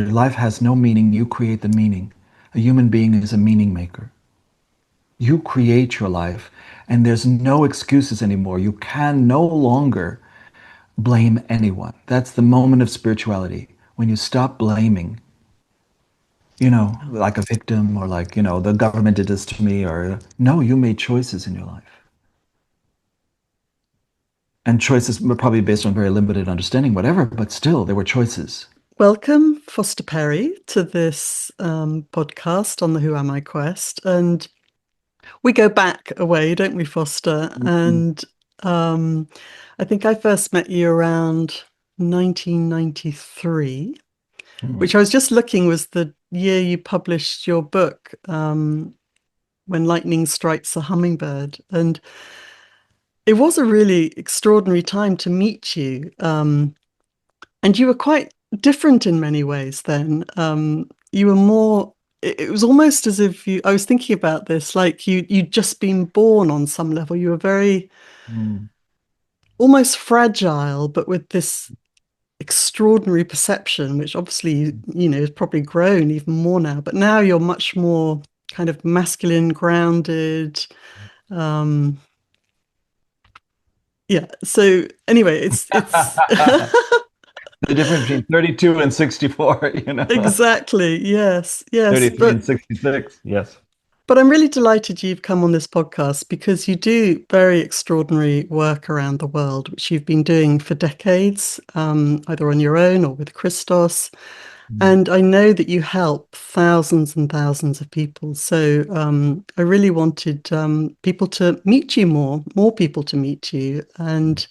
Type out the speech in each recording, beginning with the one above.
Your life has no meaning. You create the meaning. A human being is a meaning maker. You create your life, and there's no excuses anymore. You can no longer blame anyone. That's the moment of spirituality. When you stop blaming, like a victim or like, the government did this to me, or no, you made choices in your life. And choices were probably based on very limited understanding, whatever, but still, there were choices. Welcome, Foster Perry, to this podcast on the Who Am I quest. And we go back a way, don't we, Foster? Mhm. And I think I first met you around 1993, Mhm. which I was just looking was the year you published your book, When Lightning Strikes a Hummingbird. And it was a really extraordinary time to meet you. And you were quite different in many ways then. You were more, it was almost as if I was thinking about this, like you'd just been born on some level. You were very, Mm. almost fragile, but with this extraordinary perception, which obviously, has probably grown even more now. But now you're much more kind of masculine, grounded. Um, yeah. So anyway, it's The difference between 32 and 64, exactly, yes, yes. 33 and But 66. Yes. I'm really delighted you've come on this podcast because you do very extraordinary work around the world, which you've been doing for decades, either on your own or with Christos. Mm. And I know that you help thousands and thousands of people. So I really wanted people to meet you more people to meet you. And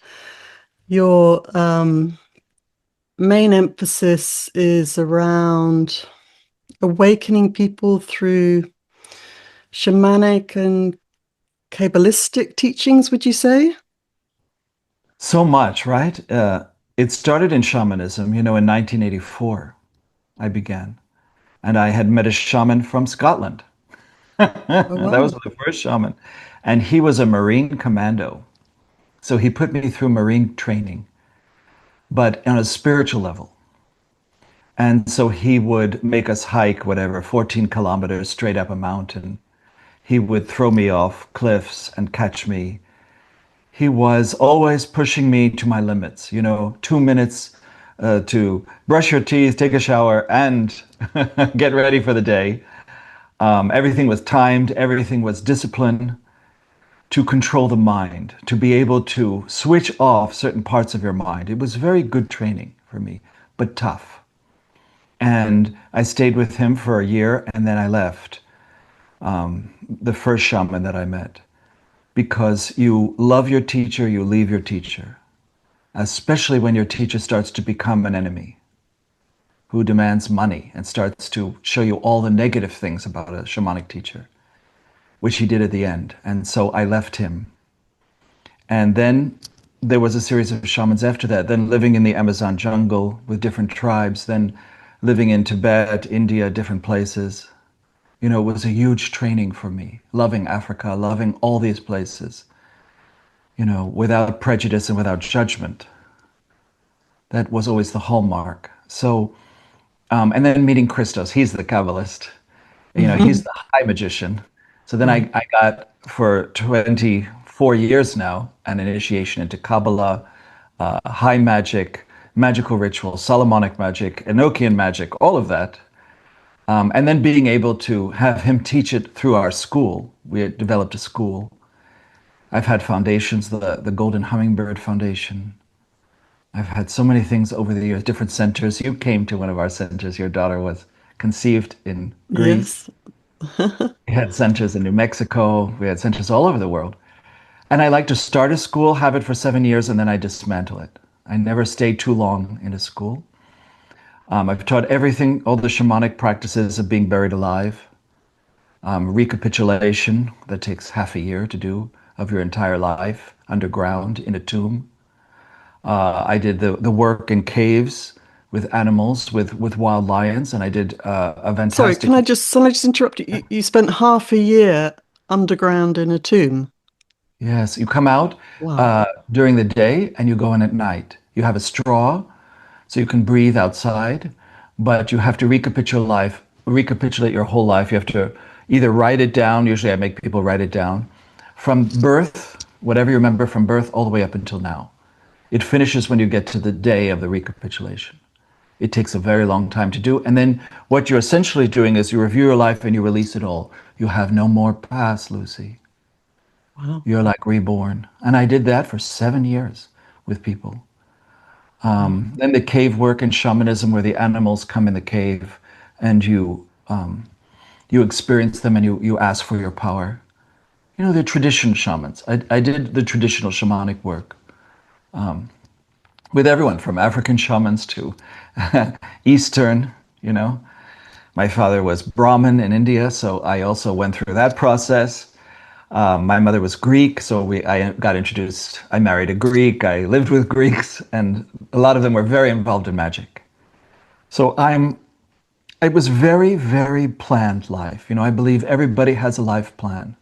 your main emphasis is around awakening people through shamanic and Kabbalistic teachings, would you say? So much, right? It started in shamanism, in 1984, I began. And I had met a shaman from Scotland. Oh, That was wow. the first shaman. And he was a Marine commando. So he put me through Marine training, but on a spiritual level. And so he would make us hike, whatever, 14 kilometers straight up a mountain. He would throw me off cliffs and catch me. He was always pushing me to my limits, 2 minutes to brush your teeth, take a shower, and get ready for the day. Everything was timed, everything was discipline to control the mind, to be able to switch off certain parts of your mind. It was very good training for me, but tough. And I stayed with him for a year and then I left, the first shaman that I met. Because you love your teacher, you leave your teacher, especially when your teacher starts to become an enemy who demands money and starts to show you all the negative things about a shamanic teacher, which he did at the end. And so I left him. And then there was a series of shamans after that, then living in the Amazon jungle with different tribes, then living in Tibet, India, different places. It was a huge training for me, loving Africa, loving all these places, without prejudice and without judgment. That was always the hallmark. So, and then meeting Christos, he's the Kabbalist, he's the high magician. So then I got for 24 years now an initiation into Kabbalah, high magic, magical ritual, Solomonic magic, Enochian magic, all of that. And then being able to have him teach it through our school. We had developed a school. I've had foundations, the Golden Hummingbird Foundation. I've had so many things over the years, different centers. You came to one of our centers. Your daughter was conceived in Greece. Yes. We had centers in New Mexico. We had centers all over the world. And I like to start a school, have it for 7 years, and then I dismantle it. I never stayed too long in a school. I've taught everything, all the shamanic practices of being buried alive, recapitulation, that takes half a year to do, of your entire life underground in a tomb. I did the work in caves with animals, with wild lions, and I did a Sorry, fantastic. can I just interrupt you? You spent half a year underground in a tomb. Yes, you come out Wow. during the day and you go in at night. You have a straw so you can breathe outside. but you have to recapitulate your whole life. You have to either write it down. Usually I make people write it down from birth, whatever you remember from birth all the way up until now. It finishes when you get to the day of the recapitulation. It takes a very long time to do. And then what you're essentially doing is you review your life and you release it all. You have no more past, Lucy. Wow. You're like reborn. And I did that for 7 years with people. Wow. Then the cave work in shamanism, where the animals come in the cave and you experience them and you ask for your power. You know, the tradition shamans. I did the traditional shamanic work with everyone from African shamans to Eastern, you know. My father was Brahmin in India, so I also went through that process. My mother was Greek, so I got introduced. I married a Greek. I lived with Greeks, and a lot of them were very involved in magic. So it was very, very planned life. You know, I believe everybody has a life plan.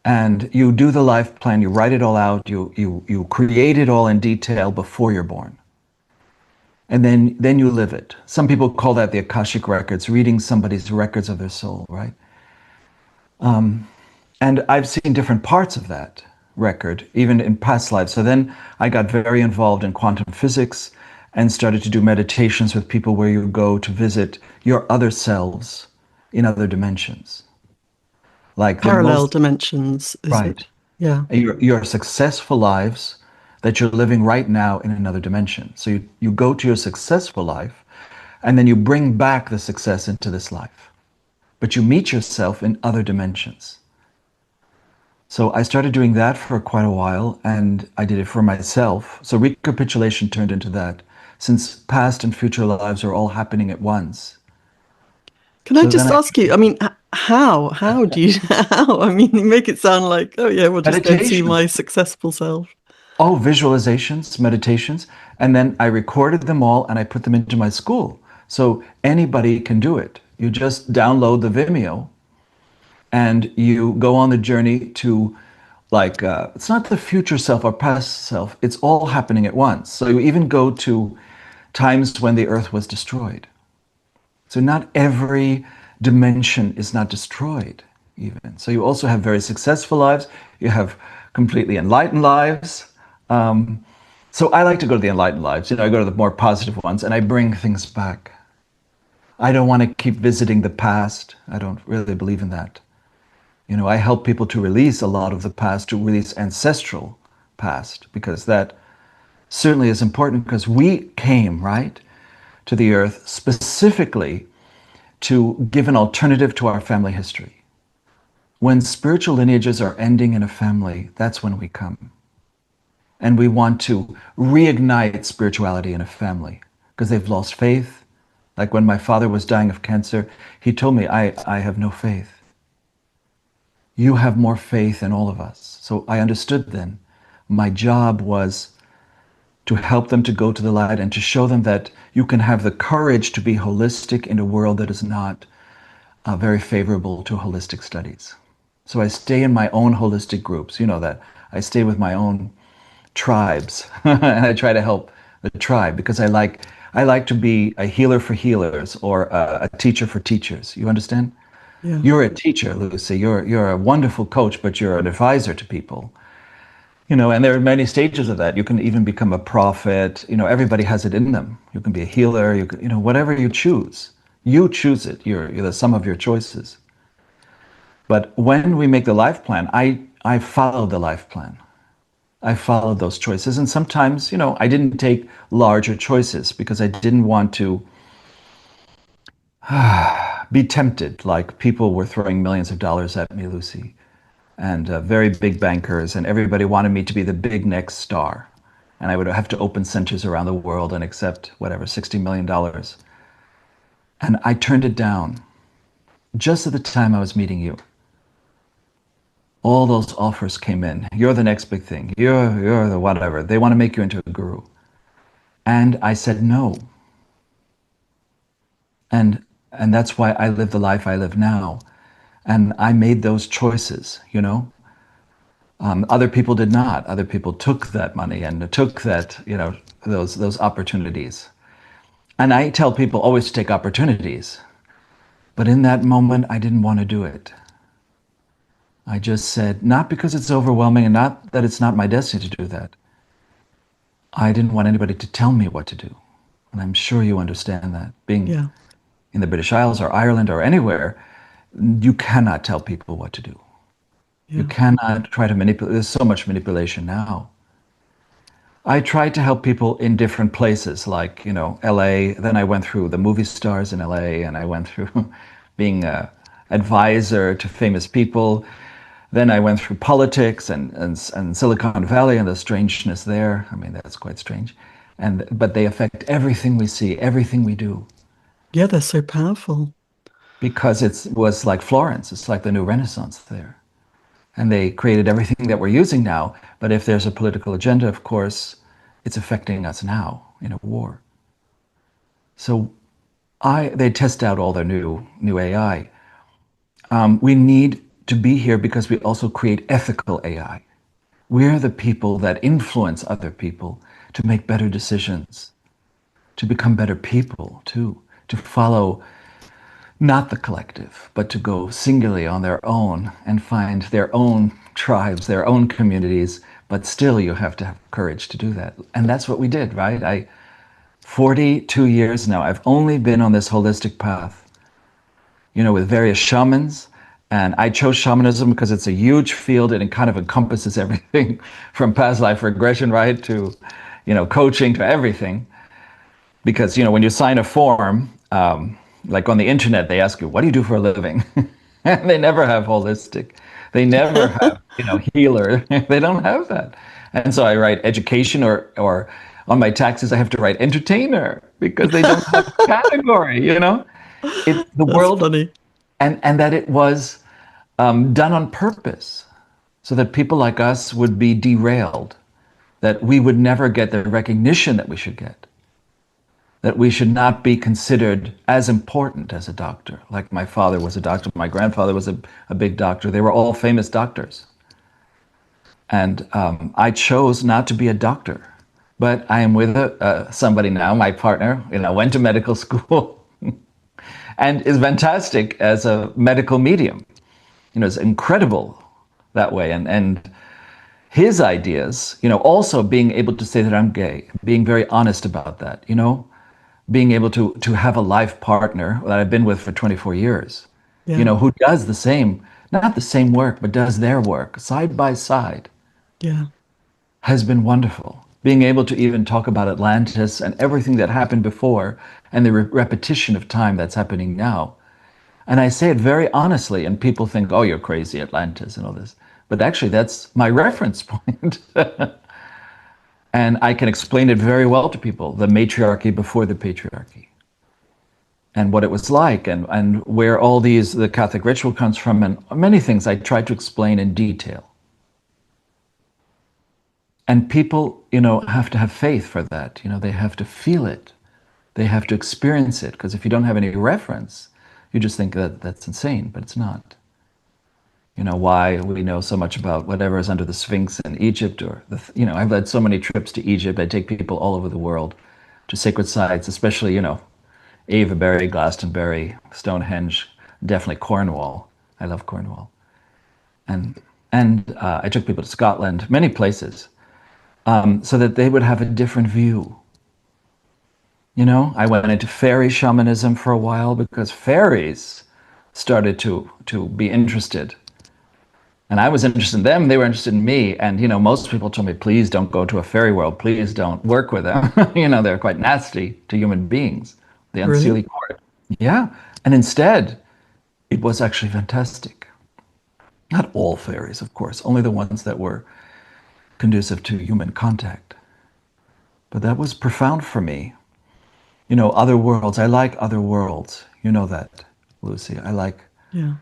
And you do the life plan, you write it all out, you create it all in detail before you're born. And then you live it. Some people call that the Akashic records, reading somebody's records of their soul, right? And I've seen different parts of that record, even in past lives. So then I got very involved in quantum physics and started to do meditations with people where you go to visit your other selves in other dimensions. Like the Parallel most, dimensions, is it? right, Yeah. your successful lives that you're living right now in another dimension. So you go to your successful life and then you bring back the success into this life. But you meet yourself in other dimensions. So I started doing that for quite a while and I did it for myself. So recapitulation turned into that, since past and future lives are all happening at once. Can I So then just I ask you, I mean, how do you, how? I mean, you make it sound like, oh yeah, we'll just go and see meditation. my successful self. Oh, visualizations, meditations. And then I recorded them all and I put them into my school. So anybody can do it. You just download the Vimeo and you go on the journey to, like, it's not the future self or past self, it's all happening at once. So you even go to times when the earth was destroyed. So not every dimension is not destroyed, even. So you also have very successful lives. You have completely enlightened lives. So I like to go to the enlightened lives. You know, I go to the more positive ones, and I bring things back. I don't want to keep visiting the past. I don't really believe in that. You know, I help people to release a lot of the past, to release ancestral past, because that certainly is important, because we came, right, to the earth specifically to give an alternative to our family history. When spiritual lineages are ending in a family, that's when we come. And we want to reignite spirituality in a family because they've lost faith. Like when my father was dying of cancer, he told me, I have no faith. You have more faith in all of us. So I understood then. My job was to help them to go to the light and to show them that you can have the courage to be holistic in a world that is not very favorable to holistic studies. So I stay in my own holistic groups. You know that. I stay with my own tribes and I try to help the tribe because I like to be a healer for healers or a teacher for teachers. You understand? Yeah. You're a teacher, Lucy. You're a wonderful coach, but you're an advisor to people. You know, and there are many stages of that. You can even become a prophet. You know, everybody has it in them. You can be a healer. You can, whatever you choose. You choose it. You're the sum of your choices. But when we make the life plan, I follow the life plan. I followed those choices. And sometimes, I didn't take larger choices because I didn't want to be tempted. Like people were throwing millions of dollars at me, Lucy, and very big bankers, and everybody wanted me to be the big next star. And I would have to open centers around the world and accept whatever, $60 million. And I turned it down just at the time I was meeting you. All those offers came in. You're the next big thing. You're the whatever. They want to make you into a guru. And I said no. And that's why I live the life I live now. And I made those choices. Other people did not. Other people took that money and took that, those opportunities. And I tell people always to take opportunities. But in that moment, I didn't want to do it. I just said, not because it's overwhelming and not that it's not my destiny to do that. I didn't want anybody to tell me what to do. And I'm sure you understand that. Being Yeah. in the British Isles or Ireland or anywhere, you cannot tell people what to do. You Yeah. cannot try to manipulate. There's so much manipulation now. I tried to help people in different places, like, LA. Then I went through the movie stars in LA, and I went through being an advisor to famous people. Then I went through politics and Silicon Valley and the strangeness there. I mean, that's quite strange. But they affect everything we see, everything we do, Yeah, they're so powerful. because it was like Florence. It's like the new Renaissance there. And they created everything that we're using now. But if there's a political agenda, of course, it's affecting us now in a war. So they test out all their new AI. We need to be here because we also create ethical AI. We're the people that influence other people to make better decisions, to become better people too, to follow not the collective, but to go singularly on their own and find their own tribes, their own communities. But still, you have to have courage to do that. And that's what we did, right? 42 years now, I've only been on this holistic path, with various shamans. And I chose shamanism because it's a huge field and it kind of encompasses everything from past life regression, right, to, coaching, to everything. Because, when you sign a form, like on the internet, they ask you, what do you do for a living? And they never have holistic. They never have, healer. They don't have that. And so I write education, or on my taxes, I have to write entertainer because they don't have a category. The That's world, funny. and that it was done on purpose so that people like us would be derailed, that we would never get the recognition that we should get, that we should not be considered as important as a doctor. Like my father was a doctor, my grandfather was a big doctor. They were all famous doctors. And I chose not to be a doctor. But I am with somebody now, my partner, went to medical school and is fantastic as a medical medium. It's incredible that way. And his ideas, also being able to say that I'm gay, being very honest about that, being able to have a life partner that I've been with for 24 years, Yeah. who does the same, not the same work, but does their work side by side, Yeah. has been wonderful. Being able to even talk about Atlantis and everything that happened before and the repetition of time that's happening now. And I say it very honestly, and people think, oh, you're crazy, Atlantis and all this. But actually, that's my reference point. And I can explain it very well to people, the matriarchy before the patriarchy, and what it was like, and where the Catholic ritual comes from, and many things I try to explain in detail. And people, have to have faith for that. They have to feel it. They have to experience it. Because if you don't have any reference, you just think that that's insane, but it's not. Why we know so much about whatever is under the Sphinx in Egypt, or I've led so many trips to Egypt. I take people all over the world to sacred sites, especially, Avebury, Glastonbury, Stonehenge, definitely Cornwall. I love Cornwall. And I took people to Scotland, many places, so that they would have a different view. I went into fairy shamanism for a while because fairies started to be interested. And I was interested in them, they were interested in me. And, most people told me, please don't go to a fairy world. Please don't work with them. They're quite nasty to human beings. The Really? unseelie court. Yeah. And instead, it was actually fantastic. Not all fairies, of course, only the ones that were conducive to human contact. But that was profound for me. Other worlds. I like other worlds. You know that, Lucy. Yeah.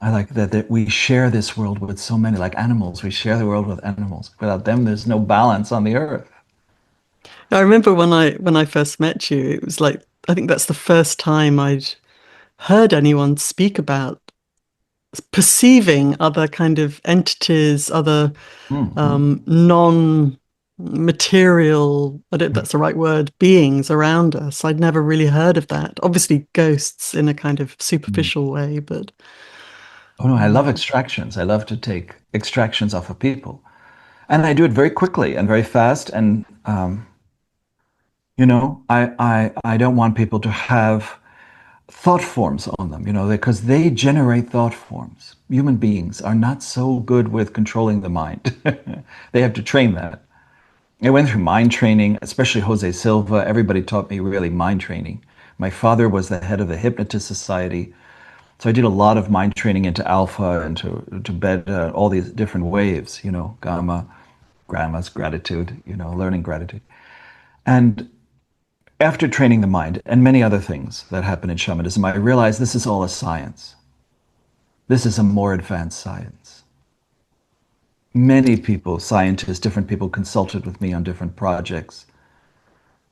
I like that we share this world with so many, like animals. We share the world with animals. Without them, there's no balance on the earth. I remember when I first met you, it was like I think that's the first time I'd heard anyone speak about perceiving other kind of entities, other Mm-hmm. non material, I don't know if that's the right word, beings around us. I'd never really heard of that. Obviously, ghosts in a kind of Mm. superficial way, but Oh no, I love um, extractions. I love to take extractions off of people. And I do it very quickly and very fast. And, I don't want people to have thought forms on them, because they generate thought forms. Human beings are not so good with controlling the mind. They have to train that. I went through mind training, especially Jose Silva. Everybody taught me really mind training. My father was the head of the Hypnotist Society. So I did a lot of mind training into alpha and to beta, all these different waves, gamma, grandma's gratitude, learning gratitude. And after training the mind and many other things that happen in shamanism, I realized this is all a science. This is a more advanced science. Many people, scientists, different people consulted with me on different projects,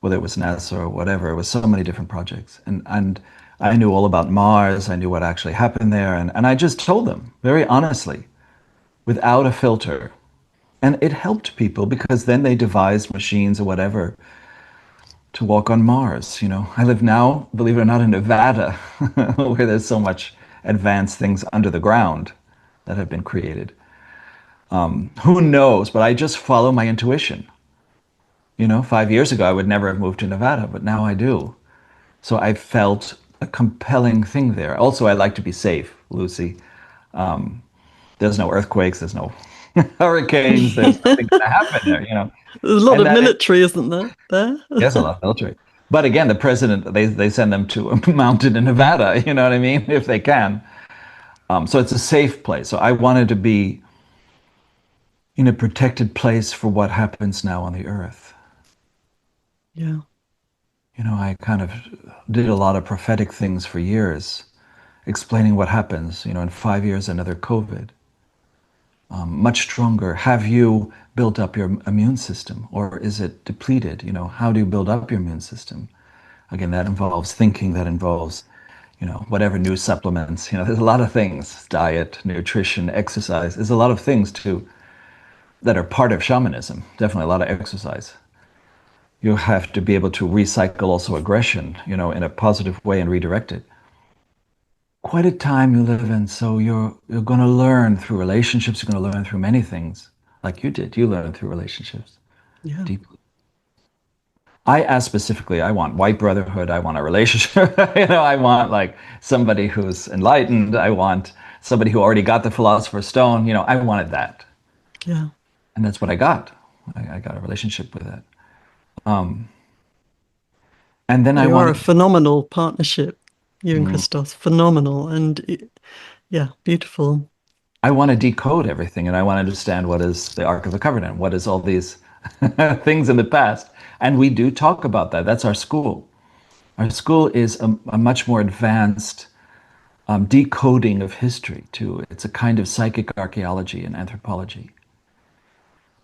whether it was NASA or whatever. It was so many different projects. And I knew all about Mars. I knew what actually happened there. And I just told them very honestly, without a filter. And it helped people because then they devised machines or whatever to walk on Mars. I live now, believe it or not, in Nevada, where there's so much advanced things under the ground that have been created. Who knows? But I just follow my intuition. 5 years ago, I would never have moved to Nevada, but now I do. So I felt a compelling thing there. Also, I like to be safe, Lucy. There's no earthquakes, there's no hurricanes, there's there's nothing going to happen there. a lot And of that is, military, isn't there? There. yes, a lot of military. But again, the president, they send them to a mountain in Nevada, you know what I mean? If they can. So it's a safe place. So I wanted to be in a protected place for what happens now on the earth. Yeah. I kind of did a lot of prophetic things for years, explaining what happens, in 5 years, another COVID. Much stronger. Have you built up your immune system or is it depleted? How do you build up your immune system? Again, that involves thinking, that involves, whatever new supplements, there's a lot of things, diet, nutrition, exercise. There's a lot of things too that are part of shamanism. Definitely a lot of exercise. You have to be able to recycle also aggression, in a positive way and redirect it. Quite a time you live in, so you're going to learn through relationships. You're going to learn through many things, like you did. You learned through relationships Yeah. deeply. I asked specifically, I want white brotherhood. I want a relationship. I want like somebody who's enlightened. I want somebody who already got the philosopher's stone. I wanted that, Yeah. and that's what I got. I got a relationship with that. And then I You are a wanted, phenomenal partnership, you and mm, Christos. Phenomenal. And yeah, beautiful. I want to decode everything, and I want to understand what is the Ark of the Covenant, what is all these things in the past. And we do talk about that. That's our school. Our school is a much more advanced decoding of history, too. It's a kind of psychic archaeology and anthropology,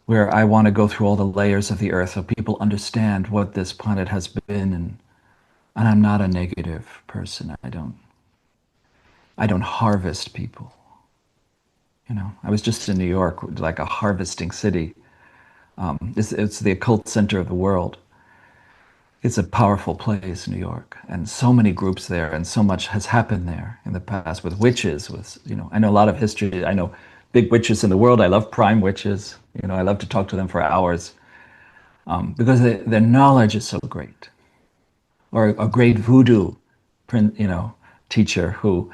where I want to go through all the layers of the earth so people understand what this planet has been. And I'm not a negative person. I don't harvest people. I was just in New York, like a harvesting city. It's the occult center of the world. It's a powerful place, New York, and so many groups there, and so much has happened there in the past with witches. I know a lot of history. I know big witches in the world. I love prime witches. I love to talk to them for hours because their knowledge is so great. Or a great voodoo, teacher who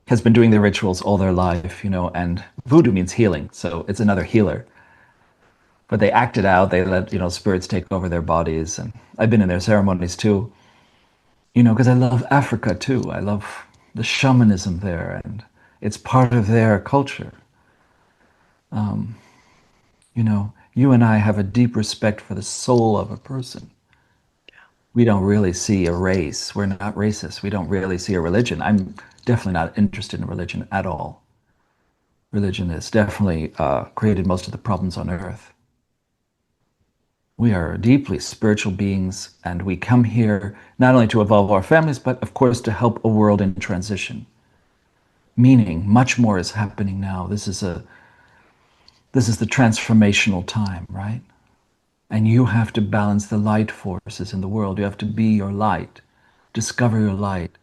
has been doing the rituals all their life, and voodoo means healing, so it's another healer. But they act it out. They let spirits take over their bodies, and I've been in their ceremonies too. Because I love Africa too. I love the shamanism there, and it's part of their culture. You and I have a deep respect for the soul of a person. We don't really see a race. We're not racist. We don't really see a religion. I'm definitely not interested in religion at all. Religion has definitely created most of the problems on earth. We are deeply spiritual beings, and we come here not only to evolve our families, but of course to help a world in transition. Meaning, much more is happening now. This is the transformational time, right? And you have to balance the light forces in the world. You have to be your light, discover your light,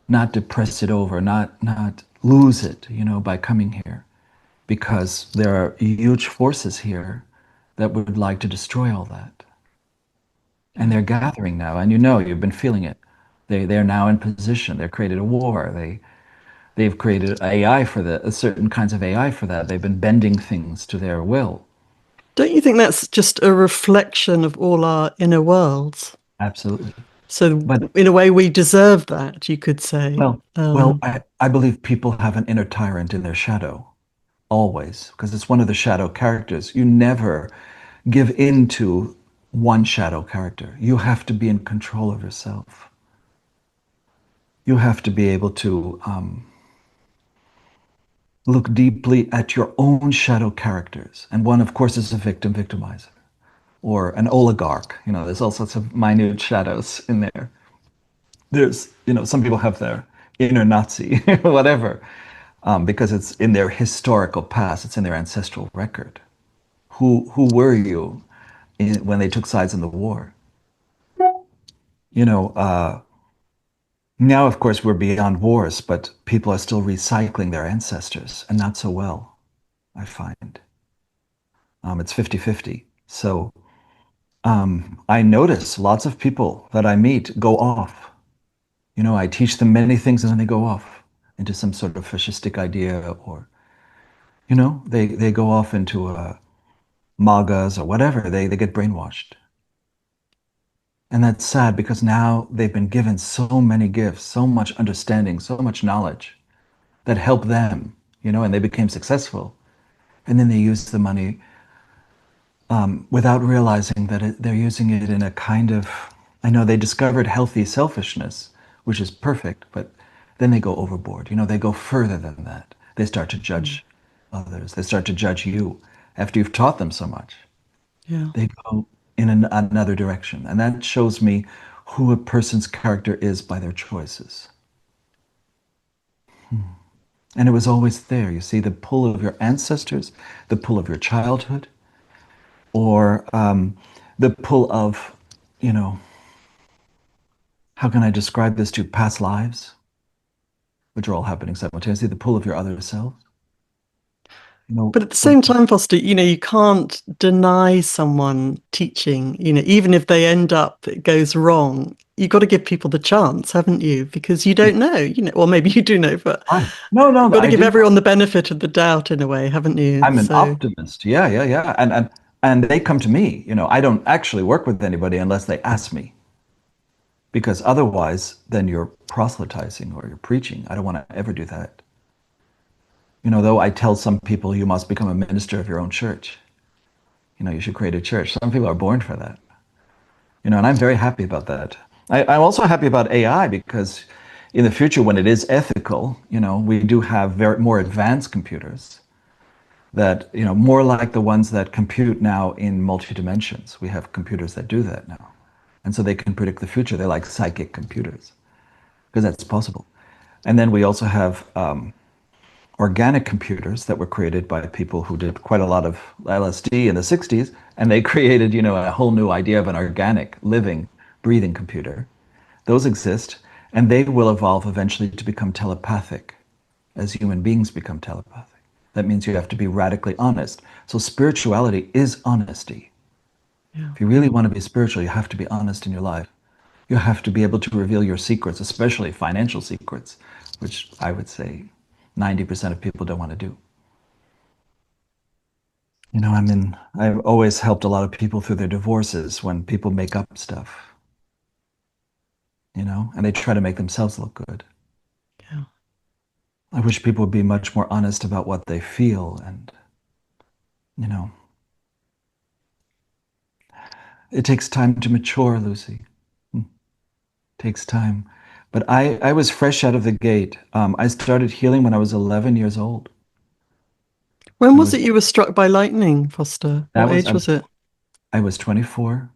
not depress it over, not lose it, by coming here. Because there are huge forces here that would like to destroy all that. And Yeah. they're gathering now, and you've been feeling it. They're now in position. They've created a war. They've created AI for that, certain kinds of AI for that. They've been bending things to their will. Don't you think that's just a reflection of all our inner worlds? Absolutely. So, But in a way, we deserve that, you could say. well, I believe people have an inner tyrant in their shadow, always, because it's one of the shadow characters. You never give in to one shadow character. You have to be in control of yourself. You have to be able to look deeply at your own shadow characters. And one, of course, is a victim, victimizer, or an oligarch. There's all sorts of minute shadows in there. There's, some people have their inner Nazi, whatever, because it's in their historical past, it's in their ancestral record. Who were you when they took sides in the war? You know, uh, Now, of course, we're beyond wars, but people are still recycling their ancestors, and not so well, I find. It's 50-50. So I notice lots of people that I meet go off. I teach them many things and then they go off into some sort of fascistic idea, or, they go off into MAGAs or whatever. They get brainwashed. And that's sad because now they've been given so many gifts, so much understanding, so much knowledge that help them, and they became successful. And then they use the money without realizing that they're using it in a kind of, I know they discovered healthy selfishness, which is perfect, but then they go overboard. They go further than that. They start to judge others. They start to judge you after you've taught them so much. Yeah. They go in another direction. And that shows me who a person's character is by their choices. And it was always there. You see, the pull of your ancestors, the pull of your childhood, or the pull of, you know, how can I describe this to past lives, which are all happening simultaneously, the pull of your other self. But at the What, same time, Foster, you can't deny someone teaching, even if they end up, it goes wrong. You've got to give people the chance, haven't you? Because you don't know, or maybe you do know, but right. No, you've no, got to I give do. everyone the benefit of the doubt in a way, haven't you? I'm an So, optimist. Yeah, yeah, yeah. And they come to me. I don't actually work with anybody unless they ask me. Because otherwise, then you're proselytizing or you're preaching. I don't want to ever do that. Though I tell some people you must become a minister of your own church. You should create a church. Some people are born for that. And I'm very happy about that. I'm also happy about AI because in the future, when it is ethical, we do have more advanced computers that, more like the ones that compute now in multi dimensions. We have computers that do that now. And so they can predict the future. They're like psychic computers because that's possible. And then we also have organic computers that were created by people who did quite a lot of LSD in the 60s. And they created, a whole new idea of an organic, living, breathing computer. Those exist, and they will evolve eventually to become telepathic as human beings become telepathic. That means you have to be radically honest. So spirituality is honesty. yeah. If you really want to be spiritual, you have to be honest in your life. You have to be able to reveal your secrets, especially financial secrets, which I would say 90% of people don't want to do. I've always helped a lot of people through their divorces when people make up stuff, and they try to make themselves look good. Yeah. I wish people would be much more honest about what they feel and, you know, it takes time to mature, Lucy. It takes time. But I was fresh out of the gate. I started healing when I was 11 years old. When I was was, it you were struck by lightning, Foster? that What was, age was it? I was 24.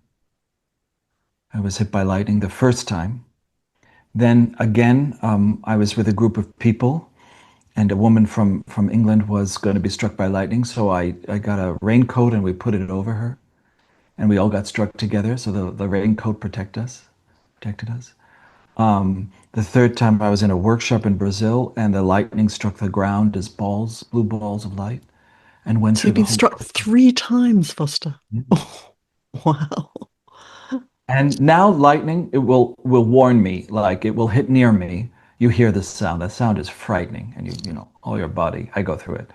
I was hit by lightning the first time. Then again, I was with a group of people, and a woman from England was going to be struck by lightning. So I got a raincoat and we put it over her. and we all got struck together. So the raincoat protected us. The third time I was in a workshop in Brazil, and the lightning struck the ground as balls, blue balls of light, and went So through you've the been whole struck 3 times, Foster. room. Oh, wow. And now lightning, it will warn me, like it will hit near me. You hear this sound. That sound is frightening, and you know all your body. I go through it,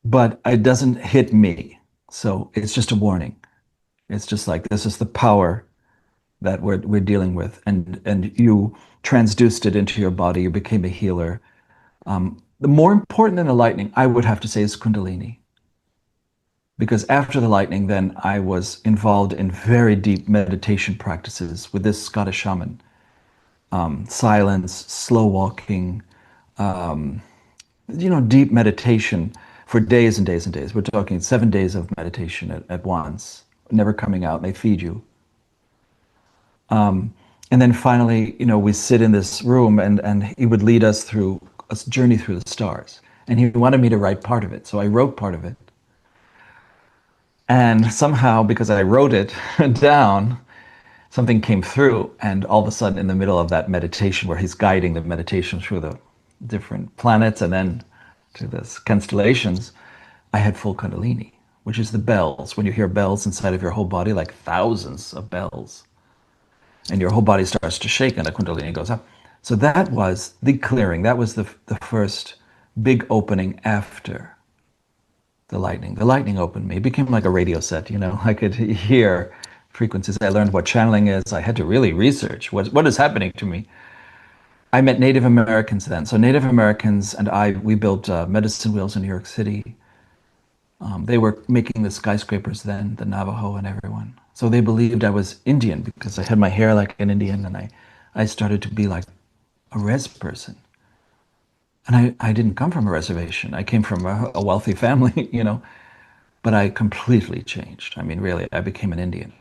but it doesn't hit me. So it's just a warning. It's just like this is the power that we're dealing with, and you transduced it into your body. You became a healer. The more important than the lightning, I would have to say, is kundalini. Because after the lightning, then I was involved in very deep meditation practices with this Scottish shaman. Silence, slow walking, deep meditation for days and days and days. We're talking 7 days of meditation at once, never coming out. And they feed you. And then finally, we sit in this room, and he would lead us through a journey through the stars. And he wanted me to write part of it. So I wrote part of it. And somehow, because I wrote it down, something came through. And all of a sudden, in the middle of that meditation, where he's guiding the meditation through the different planets and then to the constellations, I had full kundalini, which is the bells. When you hear bells inside of your whole body, like thousands of bells, and your whole body starts to shake and the kundalini goes up. So that was the clearing. That was the first big opening after the lightning. The lightning opened me. It became like a radio set, I could hear frequencies. I learned what channeling is. I had to really research what is happening to me. I met Native Americans then. So Native Americans and we built medicine wheels in New York City. They were making the skyscrapers then, the Navajo and everyone. So they believed I was Indian because I had my hair like an Indian, and I started to be like a res person. And I didn't come from a reservation. I came from a wealthy family, but I completely changed. I mean, really, I became an Indian.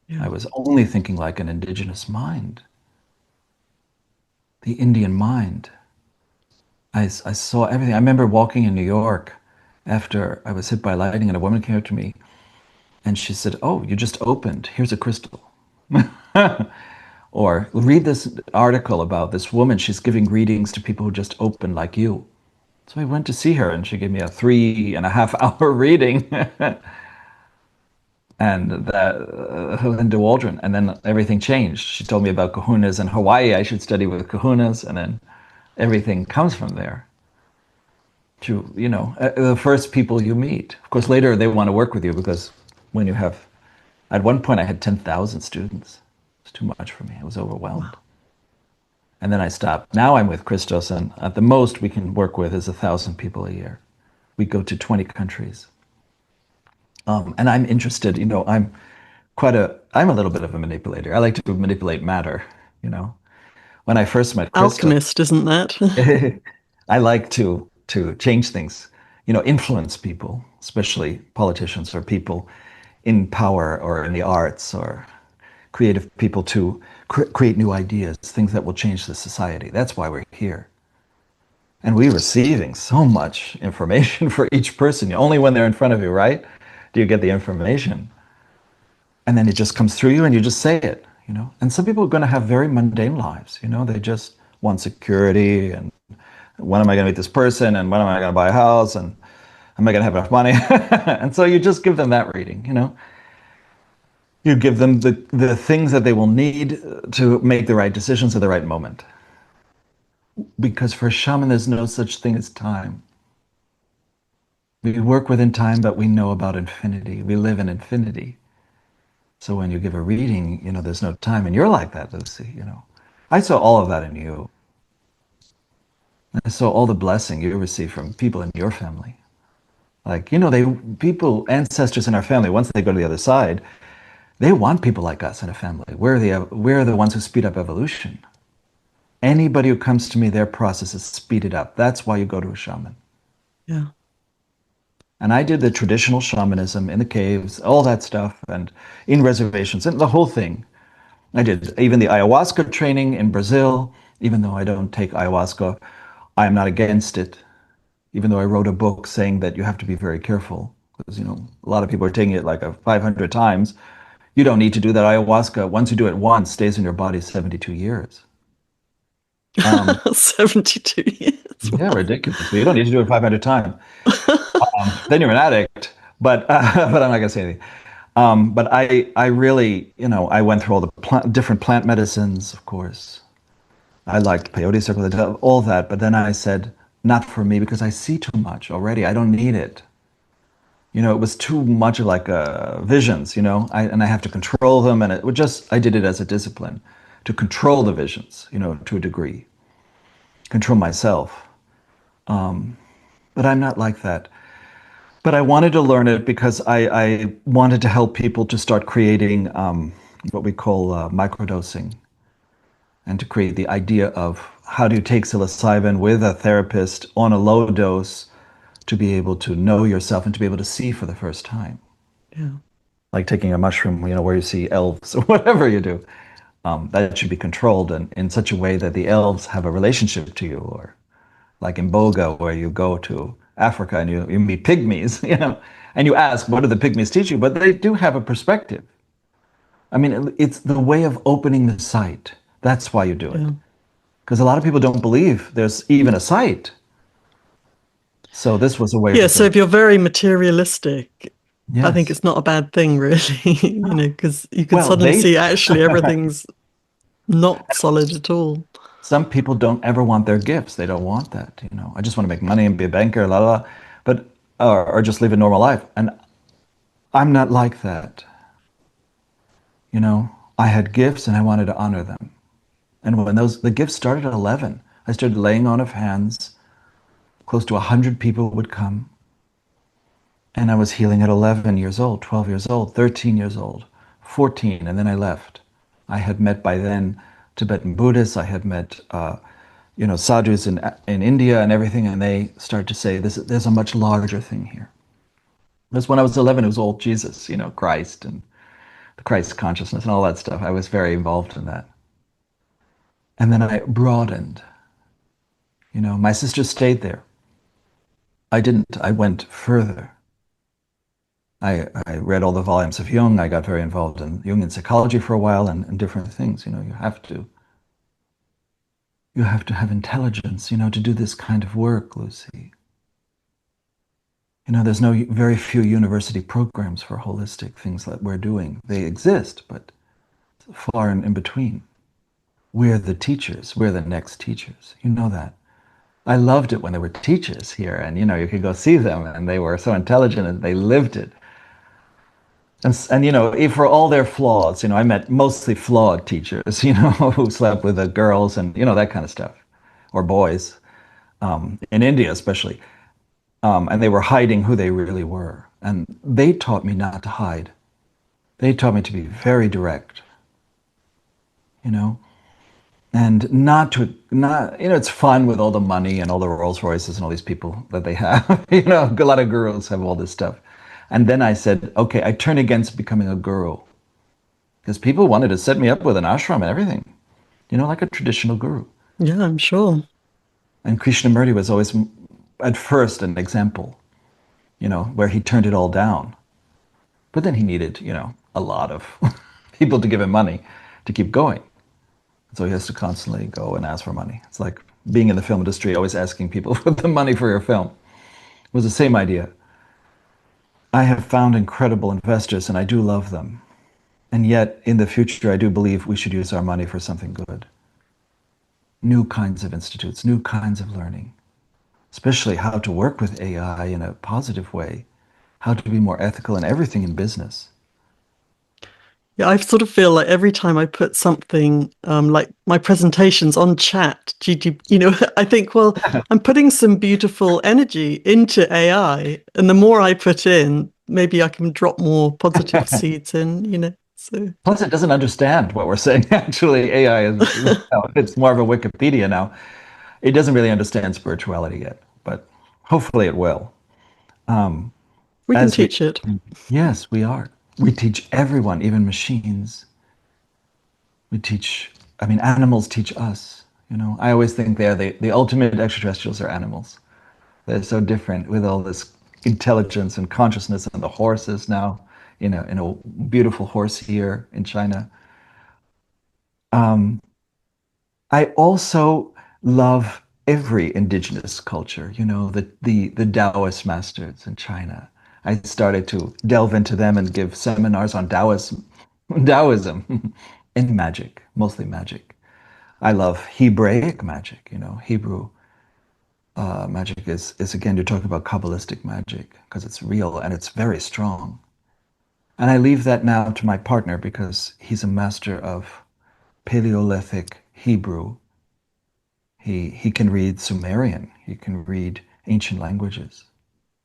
Yeah. I was only thinking like an indigenous mind, the Indian mind. I saw everything. I remember walking in New York after I was hit by lightning, and a woman came up to me and she said, "Oh, you just opened. Here's a crystal." Or read this article about this woman. She's giving readings to people who just opened like you. So I went to see her, and she gave me a 3.5 hour reading. And that Linda Waldron. And then everything changed. She told me about kahunas in Hawaii. I should study with kahunas. And then everything comes from there. To, the first people you meet. Of course, later they want to work with you because when you have, at one point I had 10,000 students. It's too much for me. I was overwhelmed. Wow. And then I stopped. Now I'm with Christos, and at the most we can work with is 1,000 people a year. We go to 20 countries. And I'm interested, I'm a little bit of a manipulator. I like to manipulate matter, you know. When I first met Christos, Alchemist, isn't that? I like to change things, influence people, especially politicians or people in power or in the arts or creative people to create new ideas, things that will change the society. That's why we're here. And we're receiving so much information for each person. Only when they're in front of you, right? Do you get the information? And then it just comes through you and you just say it. And some people are going to have very mundane lives, They just want security and when am I going to meet this person and when am I going to buy a house and am I going to have enough money? And so you just give them that reading. You give them the things that they will need to make the right decisions at the right moment. Because for a shaman, there's no such thing as time. We work within time, but we know about infinity. We live in infinity. So when you give a reading, there's no time. And you're like that, Lucy. I saw all of that in you. I saw all the blessing you receive from people in your family. Like, ancestors in our family, once they go to the other side, they want people like us in a family. We're the ones who speed up evolution. Anybody who comes to me, their process is speeded up. That's why you go to a shaman. Yeah. And I did the traditional shamanism in the caves, all that stuff, and in reservations, and the whole thing. I did even the ayahuasca training in Brazil, even though I don't take ayahuasca. I am not against it, even though I wrote a book saying that you have to be very careful. because a lot of people are taking it like 500 times. You don't need to do that. Ayahuasca, once you do it once, stays in your body 72 years. 72 years. Yeah, Wow. ridiculous. So you don't need to do it 500 times. Then you're an addict. But but I'm not gonna say anything. But I really, I went through all the different plant medicines, of course. I liked peyote circle, all that. But then I said, not for me, because I see too much already. I don't need it. It was too much of like visions, and I have to control them. And it would just, I did it as a discipline to control the visions, to a degree, control myself. But I'm not like that. But I wanted to learn it because I wanted to help people to start creating what we call microdosing, and to create the idea of how do you take psilocybin with a therapist on a low dose to be able to know yourself and to be able to see for the first time. Yeah. Like taking a mushroom, where you see elves or whatever you do. That should be controlled in such a way that the elves have a relationship to you, or like in Boga, where you go to Africa and you meet pygmies, and you ask, what do the pygmies teach you? But they do have a perspective. I mean, it's the way of opening the sight. That's why you do it. Yeah. Because a lot of people don't believe there's even a sight. So this was a way Yeah, to so go. if you're very materialistic, I think Yes. it's not a bad thing, really, because you can Well, suddenly see actually everything's not solid at all. some people don't ever want their gifts. They don't want that. I just want to make money and be a banker, la la. But or just live a normal life. And I'm not like that. I had gifts and I wanted to honor them. And when the gifts started at 11, I started laying on of hands. Close to 100 people would come. And I was healing at 11 years old, 12 years old, 13 years old, 14, and then I left. I had met by then Tibetan Buddhists. I had met, sadhus in India and everything, and they started to say, there's a much larger thing here. Because when I was 11, it was all Jesus, Christ and the Christ consciousness and all that stuff. I was very involved in that. And then I broadened. My sister stayed there. I didn't. I went further. I read all the volumes of Jung. I got very involved in Jungian psychology for a while and different things. You have to have intelligence, to do this kind of work, Lucy. There's very few university programs for holistic things that we're doing. They exist, but far in between. We're the teachers. We're the next teachers. You know that. I loved it when there were teachers here, and you could go see them, and they were so intelligent and they lived it. And for all their flaws, I met mostly flawed teachers, who slept with the girls and that kind of stuff, or boys, in India especially, and they were hiding who they really were, and they taught me not to hide. They taught me to be very direct, and not it's fun with all the money and all the Rolls Royces and all these people that they have. A lot of gurus have all this stuff. And then I said, okay, I turn against becoming a guru, because people wanted to set me up with an ashram and everything, like a traditional guru. Yeah, I'm sure. And Krishnamurti was always, at first, an example, where he turned it all down. But then he needed, a lot of people to give him money to keep going. So he has to constantly go and ask for money. It's like being in the film industry, always asking people for the money for your film. It was the same idea. I have found incredible investors, and I do love them. And yet, in the future, I do believe we should use our money for something good. New kinds of institutes, new kinds of learning, especially how to work with AI in a positive way, how to be more ethical in everything in business. Yeah, I sort of feel like every time I put something like my presentations on chat, I think, well, I'm putting some beautiful energy into AI, and the more I put in, maybe I can drop more positive seeds in. So Plus, it doesn't understand what we're saying. Actually, AI it's more of a Wikipedia now. It doesn't really understand spirituality yet, but hopefully it will. we can As we, teach it. yes, we are. We teach everyone, even machines. Animals teach us. I always think the ultimate extraterrestrials are animals. They're so different with all this intelligence and consciousness and the horses now in a beautiful horse here in China. Um, I also love every indigenous culture, the Taoist masters in China. I started to delve into them and give seminars on Taoism and magic, mostly magic. I love Hebraic magic, Hebrew magic is again, you're talking about Kabbalistic magic because it's real and it's very strong. And I leave that now to my partner because he's a master of Paleolithic Hebrew. He can read Sumerian. He can read ancient languages,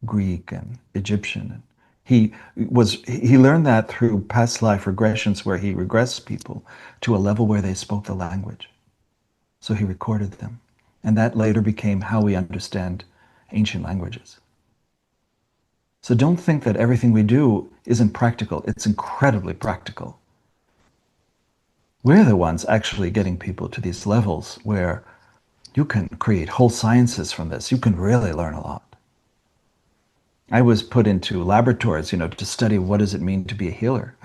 Greek and Egyptian. He learned that through past life regressions where he regressed people to a level where they spoke the language. So he recorded them. And that later became how we understand ancient languages. So don't think that everything we do isn't practical. It's incredibly practical. We're the ones actually getting people to these levels where you can create whole sciences from this. You can really learn a lot. I was put into laboratories, to study what does it mean to be a healer.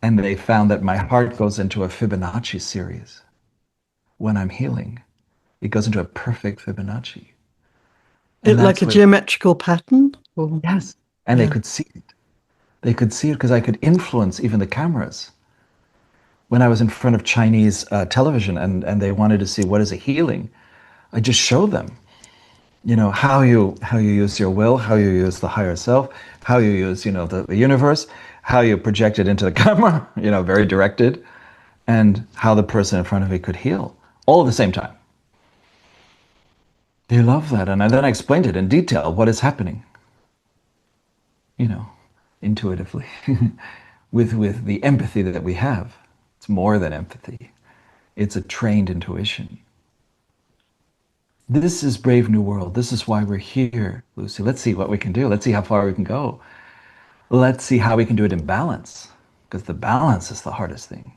And they found that my heart goes into a Fibonacci series when I'm healing. It goes into a perfect Fibonacci. It And like that's a what, geometrical pattern? Or yes. And they yeah. could see it. They could see it because I could influence even the cameras. When I was in front of Chinese television and they wanted to see what is a healing, I just showed them, how you use your will, how you use the higher self, how you use, the universe, how you project it into the camera, very directed, and how the person in front of me could heal all at the same time. They love that. And then I explained it in detail, what is happening, you know, intuitively, with the empathy that we have. It's more than empathy. It's a trained intuition. This is Brave New World. This is why we're here, Lucy. Let's see what we can do. Let's see how far we can go. Let's see how we can do it in balance, because the balance is the hardest thing.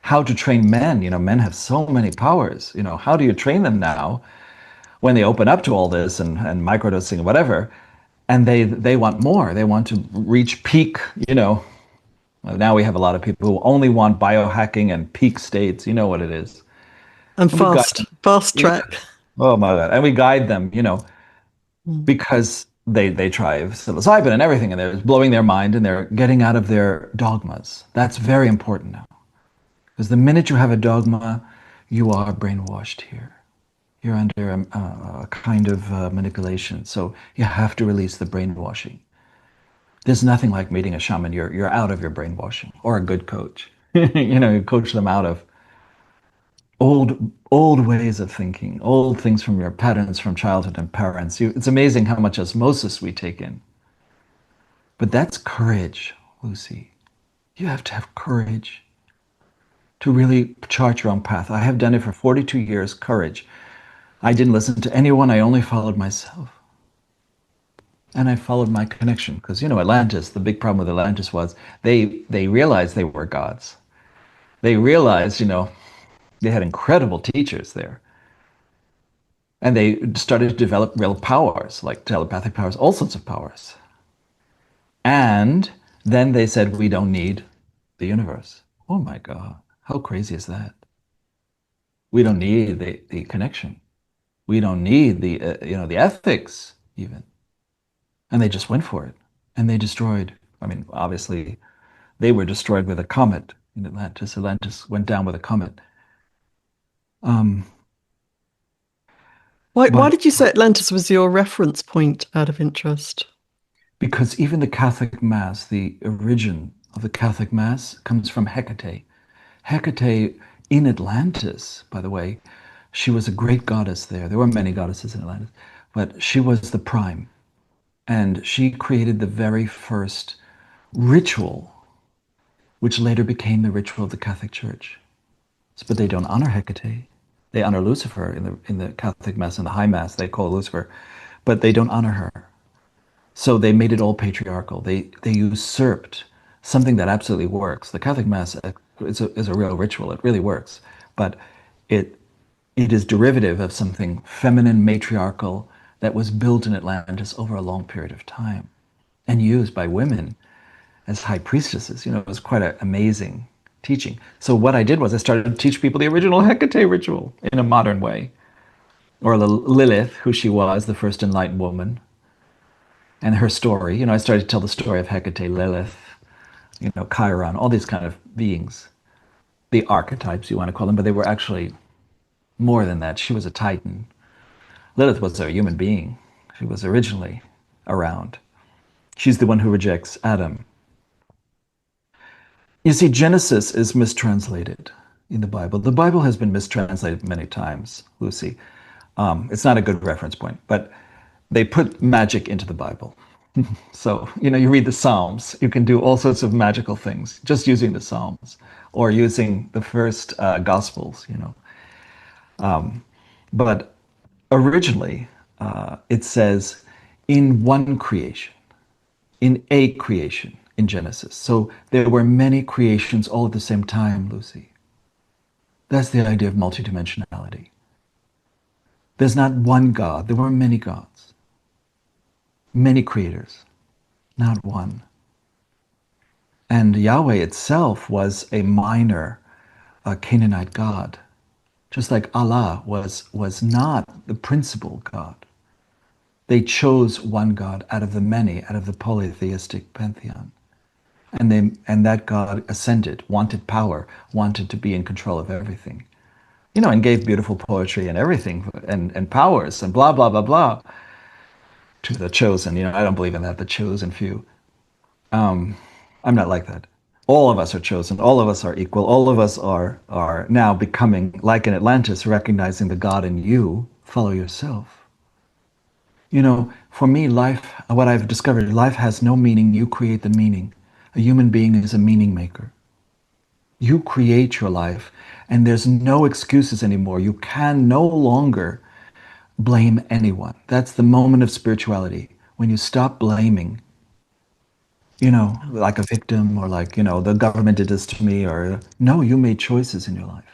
How to train men. Men have so many powers. How do you train them now when they open up to all this and microdosing and whatever, and they want more. They want to reach peak, Now we have a lot of people who only want biohacking and peak states. You know what it is. And And we guide them. fast Yeah. track. Oh my God. And we guide them, Mm. because they try psilocybin and everything, and they're blowing their mind and they're getting out of their dogmas. That's very important now. Because the minute you have a dogma, you are brainwashed here. You're under a kind of manipulation. So you have to release the brainwashing. There's nothing like meeting a shaman. You're out of your brainwashing, or a good coach. You coach them out of old ways of thinking, old things from your patterns from childhood and parents. It's amazing how much osmosis we take in. But that's courage, Lucy. You have to have courage to really chart your own path. I have done it for 42 years, courage. I didn't listen to anyone. I only followed myself. And I followed my connection because, Atlantis, the big problem with Atlantis was they realized they were gods. They realized, they had incredible teachers there. And they started to develop real powers, like telepathic powers, all sorts of powers. And then they said, we don't need the universe. Oh my God, how crazy is that? We don't need the connection. We don't need the ethics even. And they just went for it. And they destroyed. I mean, obviously, they were destroyed with a comet in Atlantis. Atlantis went down with a comet. Um, Why but did you say Atlantis was your reference point out of interest? because even the Catholic Mass, the origin of the Catholic Mass comes from Hecate. Hecate in Atlantis, by the way, she was a great goddess there. There were many goddesses in Atlantis, but she was the prime. And she created the very first ritual, which later became the ritual of the Catholic Church. But they don't honor Hecate. They honor Lucifer in the Catholic Mass and the High Mass. They call Lucifer, but they don't honor her. So they made it all patriarchal. They usurped something that absolutely works. The Catholic Mass is a real ritual. It really works, but it is derivative of something feminine, matriarchal, that was built in Atlantis over a long period of time and used by women as high priestesses. It was quite an amazing teaching. So what I did was I started to teach people the original Hecate ritual in a modern way, or Lilith, who she was, the first enlightened woman, and her story. I started to tell the story of Hecate, Lilith, Chiron, all these kind of beings, the archetypes you want to call them, but they were actually more than that. She was a titan. Lilith was a human being. She was originally around. She's the one who rejects Adam. You see, Genesis is mistranslated in the Bible. The Bible has been mistranslated many times, Lucy. It's not a good reference point, but they put magic into the Bible. So, you read the Psalms, you can do all sorts of magical things just using the Psalms or using the first Gospels. But originally, it says in one creation, in a creation in Genesis. So there were many creations all at the same time, Lucy. That's the idea of multidimensionality. There's not one God, there were many gods, many creators, not one. And Yahweh itself was a minor Canaanite god, just like Allah was not the principal God. They chose one God out of the many, out of the polytheistic pantheon. And that God ascended, wanted power, wanted to be in control of everything. And gave beautiful poetry and everything and powers and blah, blah, blah, blah to the chosen. I don't believe in that, the chosen few. I'm not like that. All of us are chosen. All of us are equal. All of us are now becoming, like in Atlantis, recognizing the God in you. Follow yourself. For me, life, what I've discovered, life has no meaning. You create the meaning. A human being is a meaning maker. You create your life, and there's no excuses anymore. You can no longer blame anyone. That's the moment of spirituality, when you stop blaming, like a victim or like, the government did this to me, or no, you made choices in your life.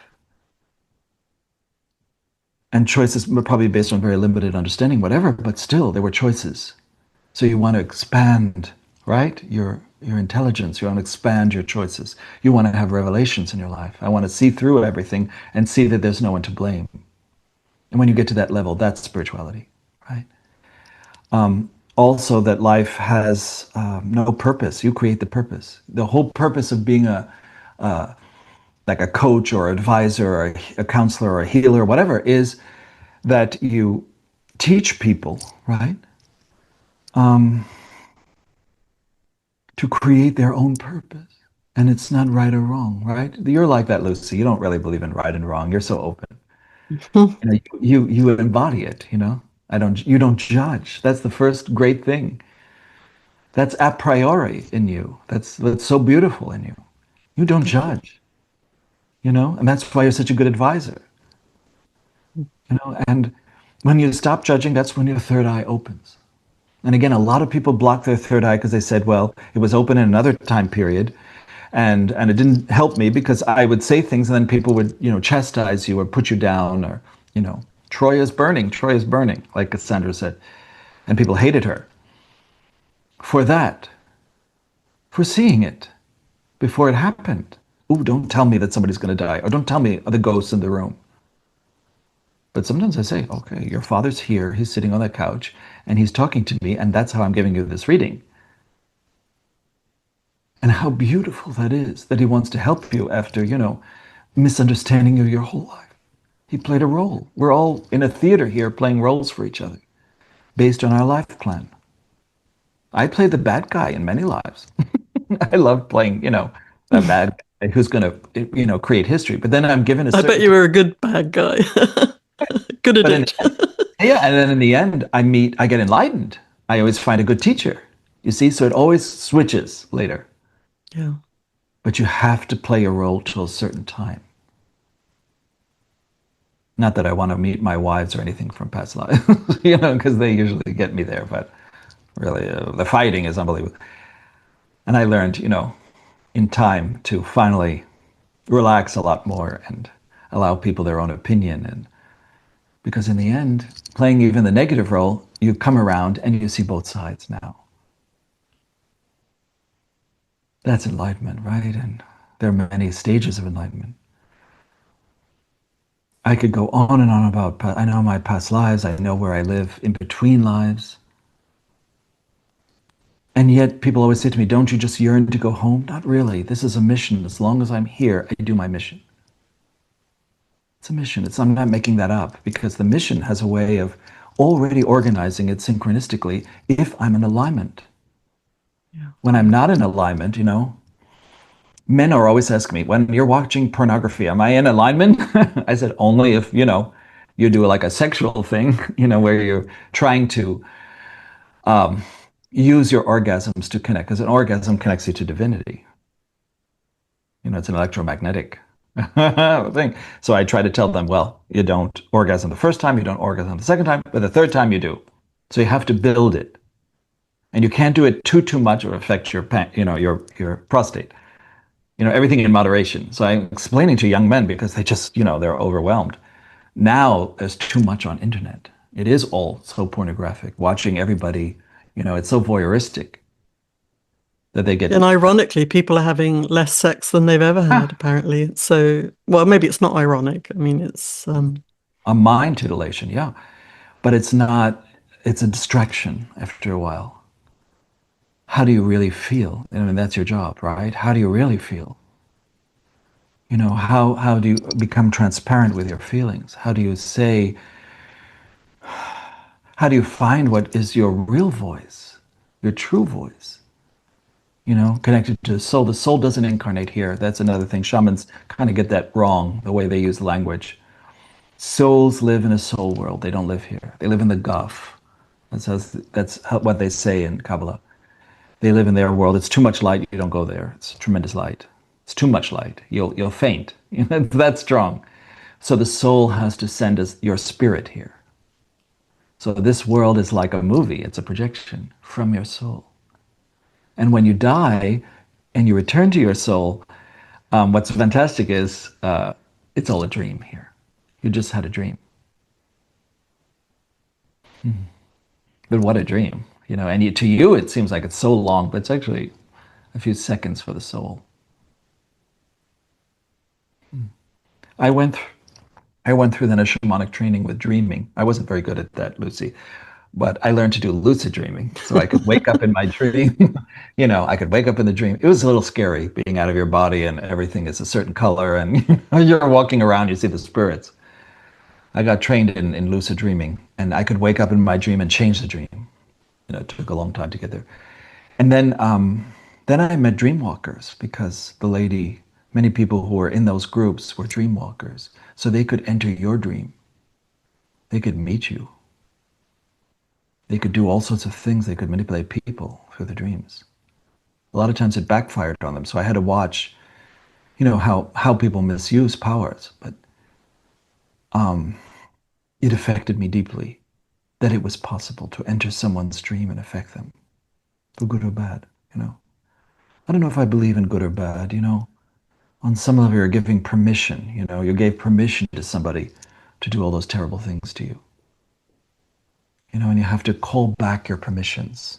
And choices were probably based on very limited understanding, whatever, but still, there were choices. So you want to expand, right? Your intelligence. You want to expand your choices. You want to have revelations in your life. I want to see through everything and see that there's no one to blame. And when you get to that level, that's spirituality, right? Also, that life has no purpose. You create the purpose. The whole purpose of being like a coach or advisor or a counselor or a healer, whatever, is that you teach people, right? To create their own purpose. And it's not right or wrong, right? You're like that, Lucy. You don't really believe in right and wrong. You're so open. You embody it. You don't judge. That's the first great thing. That's a priori in you. That's so beautiful in you. You don't judge. And that's why you're such a good advisor. And when you stop judging, that's when your third eye opens. And again, a lot of people block their third eye because they said, well, it was open in another time period. And it didn't help me because I would say things and then people would, chastise you or put you down or, Troy is burning, like Cassandra said. And people hated her for that, for seeing it before it happened. Ooh, don't tell me that somebody's going to die, or don't tell me the ghosts in the room. But sometimes I say, okay, your father's here, he's sitting on that couch, and he's talking to me, and that's how I'm giving you this reading. And how beautiful that is, that he wants to help you after, misunderstanding you your whole life. He played a role. We're all in a theater here playing roles for each other based on our life plan. I played the bad guy in many lives. I love playing, a bad guy who's going to, create history. But then I'm given a I bet certain... you were a good bad guy. Good at But in it. the end, yeah, and then in the end, I get enlightened. I always find a good teacher. You see, so it always switches later. Yeah. But you have to play a role till a certain time. Not that I want to meet my wives or anything from past lives, because they usually get me there. But really, the fighting is unbelievable. And I learned, in time to finally relax a lot more and allow people their own opinion. And Because in the end, playing even the negative role, you come around and you see both sides now. That's enlightenment, right? And there are many stages of enlightenment. I could go on and on about, I know my past lives, I know where I live in between lives. And yet people always say to me, don't you just yearn to go home? Not really. This is a mission. As long as I'm here, I do my mission. It's a mission. I'm not making that up because the mission has a way of already organizing it synchronistically if I'm in alignment. Yeah. When I'm not in alignment, men are always asking me, when you're watching pornography, am I in alignment? I said, only if, you do like a sexual thing, where you're trying to use your orgasms to connect, because an orgasm connects you to divinity. It's an electromagnetic thing. So I try to tell them, well, you don't orgasm the first time, you don't orgasm the second time, but the third time you do. So you have to build it. And you can't do it too much or affect your prostate. Everything in moderation. So I'm explaining to young men because they just, they're overwhelmed. Now there's too much on internet. It is all so pornographic. Watching everybody, it's so voyeuristic that they get And ironically, people are having less sex than they've ever had, apparently. So, well, maybe it's not ironic. I mean, it's a mind titillation, yeah. But it's not, it's a distraction after a while. How do you really feel? I mean, that's your job, right? How do you really feel? How do you become transparent with your feelings? How do you say, how do you find what is your real voice, your true voice? Connected to the soul. The soul doesn't incarnate here. That's another thing. Shamans kind of get that wrong, the way they use language. Souls live in a soul world. They don't live here. They live in the Gulf. What they say in Kabbalah. They live in their world. It's too much light. You don't go there. It's tremendous light. It's too much light. You'll faint. It's that strong. So the soul has to send us your spirit here. So this world is like a movie. It's a projection from your soul. And when you die and you return to your soul, what's fantastic is it's all a dream here. You just had a dream. But what a dream, and to you it seems like it's so long, but it's actually a few seconds for the soul. I went, I went through then a shamanic training with dreaming. I wasn't very good at that, Lucy, but I learned to do lucid dreaming. So I could wake up in my dream, I could wake up in the dream. It was a little scary being out of your body and everything is a certain color and you're walking around, you see the spirits. I got trained in lucid dreaming and I could wake up in my dream and change the dream. It took a long time to get there. And then I met dreamwalkers because many people who were in those groups were dreamwalkers. So they could enter your dream. They could meet you. They could do all sorts of things. They could manipulate people through the dreams. A lot of times it backfired on them. So I had to watch, how people misuse powers. But it affected me deeply that it was possible to enter someone's dream and affect them, for good or bad, I don't know if I believe in good or bad, On some level, you're giving permission, you gave permission to somebody to do all those terrible things to you. And you have to call back your permissions.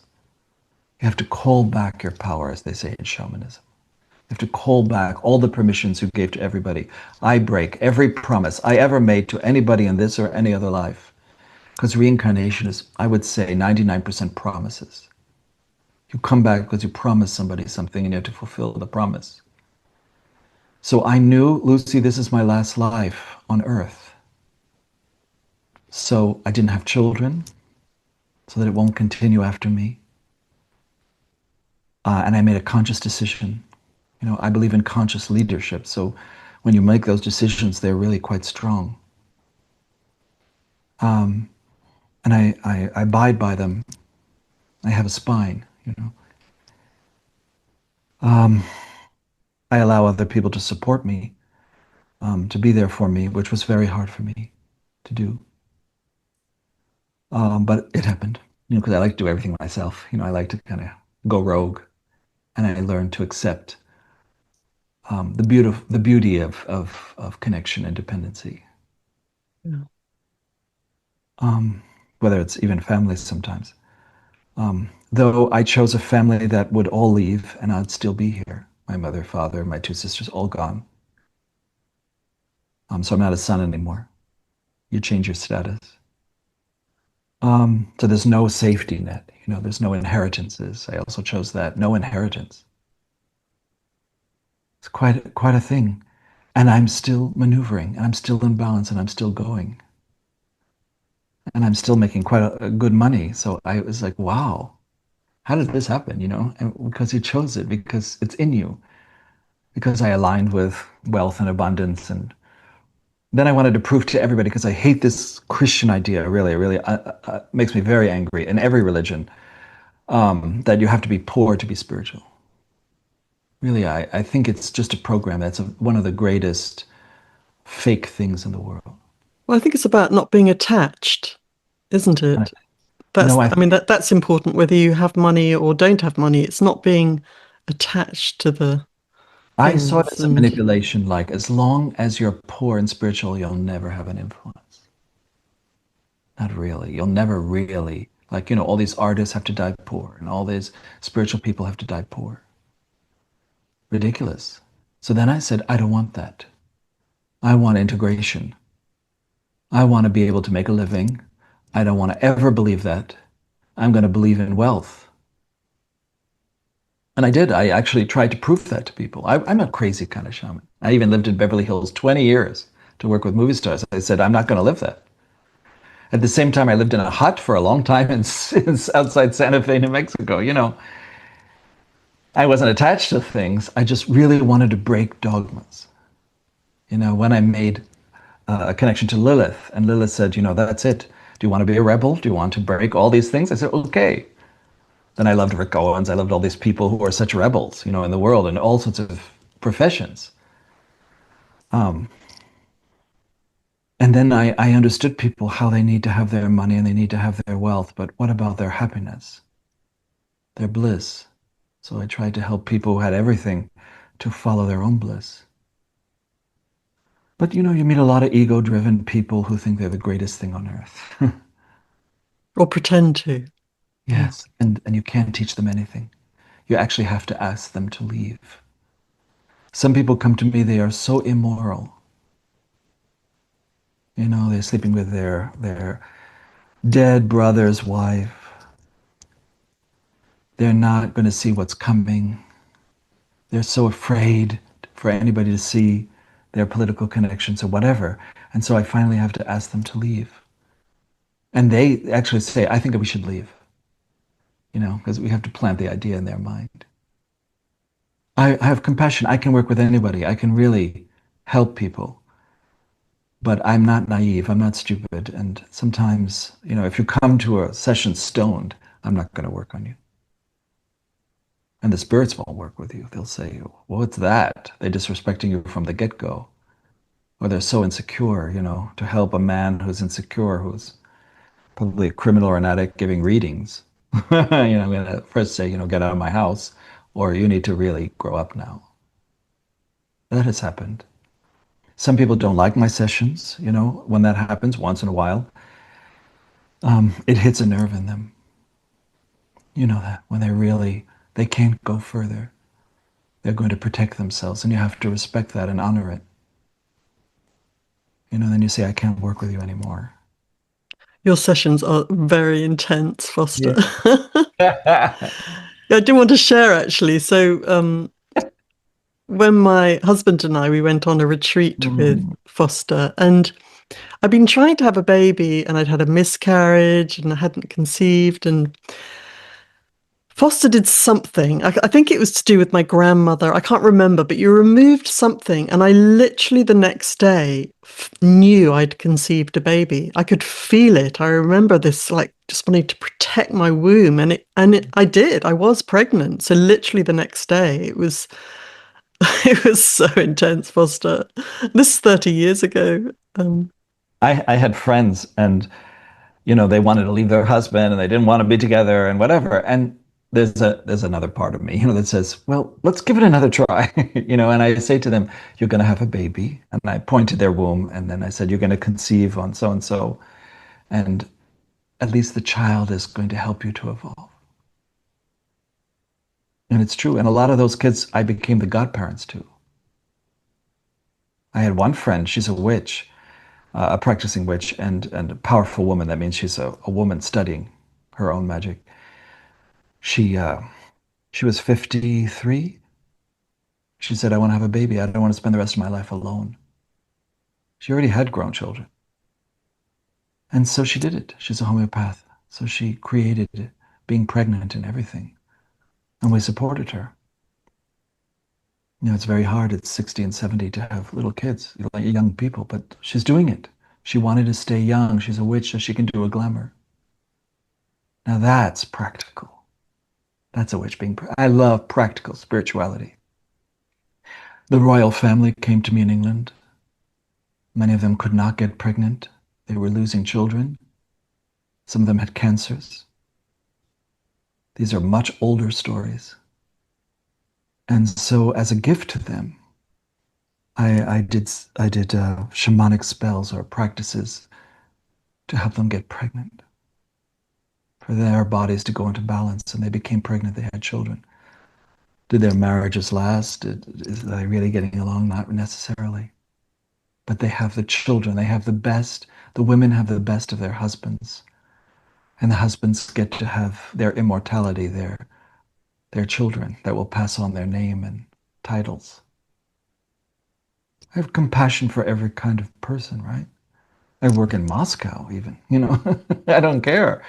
You have to call back your power, as they say in shamanism. You have to call back all the permissions you gave to everybody. I break every promise I ever made to anybody in this or any other life. Because reincarnation is, I would say, 99% promises. You come back because you promised somebody something and you have to fulfill the promise. So I knew, Lucy, this is my last life on earth. So I didn't have children, so that it won't continue after me. And I made a conscious decision. I believe in conscious leadership. So when you make those decisions, they're really quite strong. And I abide by them. I have a spine, I allow other people to support me, to be there for me, which was very hard for me to do. But it happened, because I like to do everything myself. I like to kind of go rogue, and I learned to accept the beauty of connection and dependency. Yeah. um, whether it's even family sometimes. Though I chose a family that would all leave and I'd still be here. My mother, father, my two sisters, all gone. So I'm not a son anymore. You change your status. So there's no safety net. There's no inheritances. I also chose that. No inheritance. It's quite a thing. And I'm still maneuvering, and I'm still in balance, and I'm still going. And I'm still making quite a good money. So I was like, wow, how did this happen? And because you chose it, because it's in you, because I aligned with wealth and abundance. And then I wanted to prove to everybody, because I hate this Christian idea, really makes me very angry in every religion, that you have to be poor to be spiritual. Really, I think it's just a program. That's one of the greatest fake things in the world. Well, I think it's about not being attached, isn't And it? no, I I mean, that's important whether you have money or don't have money. It's not being attached to the I saw it things. as a And manipulation. Like, as long as you're poor and spiritual, you'll never have an influence. Not really. You'll never really, like, all these artists have to die poor, and all these spiritual people have to die poor. Ridiculous. So then I said, I don't want that. I want integration. I want to be able to make a living. I don't want to ever believe that. I'm going to believe in wealth. And I did. I actually tried to prove that to people. I'm a crazy kind of shaman. I even lived in Beverly Hills 20 years to work with movie stars. I said, I'm not going to live that. At the same time, I lived in a hut for a long time outside Santa Fe, New Mexico. I wasn't attached to things. I just really wanted to break dogmas. When I made a connection to Lilith, and Lilith said, that's it. Do you want to be a rebel? Do you want to break all these things? I said, okay. Then I loved Rick Owens. I loved all these people who are such rebels, in the world, in all sorts of professions. And then I understood people, how they need to have their money and they need to have their wealth, but what about their happiness, their bliss? So I tried to help people who had everything to follow their own bliss. But you meet a lot of ego-driven people who think they're the greatest thing on earth. or pretend to. Yeah. Yes, and you can't teach them anything. You actually have to ask them to leave. Some people come to me, they are so immoral. They're sleeping with their dead brother's wife. They're not going to see what's coming. They're so afraid for anybody to see their political connections or whatever. And so I finally have to ask them to leave. And they actually say, I think that we should leave, because we have to plant the idea in their mind. I have compassion. I can work with anybody. I can really help people. But I'm not naive. I'm not stupid. And sometimes, if you come to a session stoned, I'm not going to work on you. And the spirits won't work with you. They'll say, well, what's that? They're disrespecting you from the get-go. Or they're so insecure, to help a man who's insecure, who's probably a criminal or an addict giving readings. I'm going to first say, get out of my house, or you need to really grow up now. That has happened. Some people don't like my sessions, when that happens once in a while. It hits a nerve in them. That when they can't go further. They're going to protect themselves, and you have to respect that and honor it. Then you say, I can't work with you anymore. Your sessions are very intense, Foster. Yeah. I do want to share, actually. So when my husband and I, we went on a retreat with Foster, and I'd been trying to have a baby, and I'd had a miscarriage, and I hadn't conceived, and Foster did something. I think it was to do with my grandmother. I can't remember, but you removed something, and I literally the next day knew I'd conceived a baby. I could feel it. I remember this, like, just wanting to protect my womb, and I did. I was pregnant. So literally the next day, it was it was so intense, Foster. This is 30 years ago. I had friends, and they wanted to leave their husband and they didn't want to be together and whatever. And there's another part of me, that says, well, let's give it another try. And I say to them, you're going to have a baby. And I point to their womb, and then I said, you're going to conceive on so and so. And at least the child is going to help you to evolve. And it's true. And a lot of those kids, I became the godparents to. I had one friend, she's a witch, a practicing witch, and a powerful woman. That means she's a woman studying her own magic. She, uh, she was 53. She said, I want to have a baby. I don't want to spend the rest of my life alone. She already had grown children. And so she did it. She's a homeopath. So she created being pregnant and everything. And we supported her. You know, it's very hard at 60 and 70 to have little kids, like young people, but she's doing it. She wanted to stay young. She's a witch, so she can do a glamour. Now that's practical. That's a witch being. I love practical spirituality. The royal family came to me in England. Many of them could not get pregnant. They were losing children. Some of them had cancers. These are much older stories. And so, as a gift to them, I did shamanic spells or practices to help them get pregnant, for their bodies to go into balance, and they became pregnant. They had children. Did their marriages last? Is they really getting along? Not necessarily. But they have the children. They have the best. The women have the best of their husbands, and the husbands get to have their immortality, their children that will pass on their name and titles. I have compassion for every kind of person, right? I work in Moscow even, you know. I don't care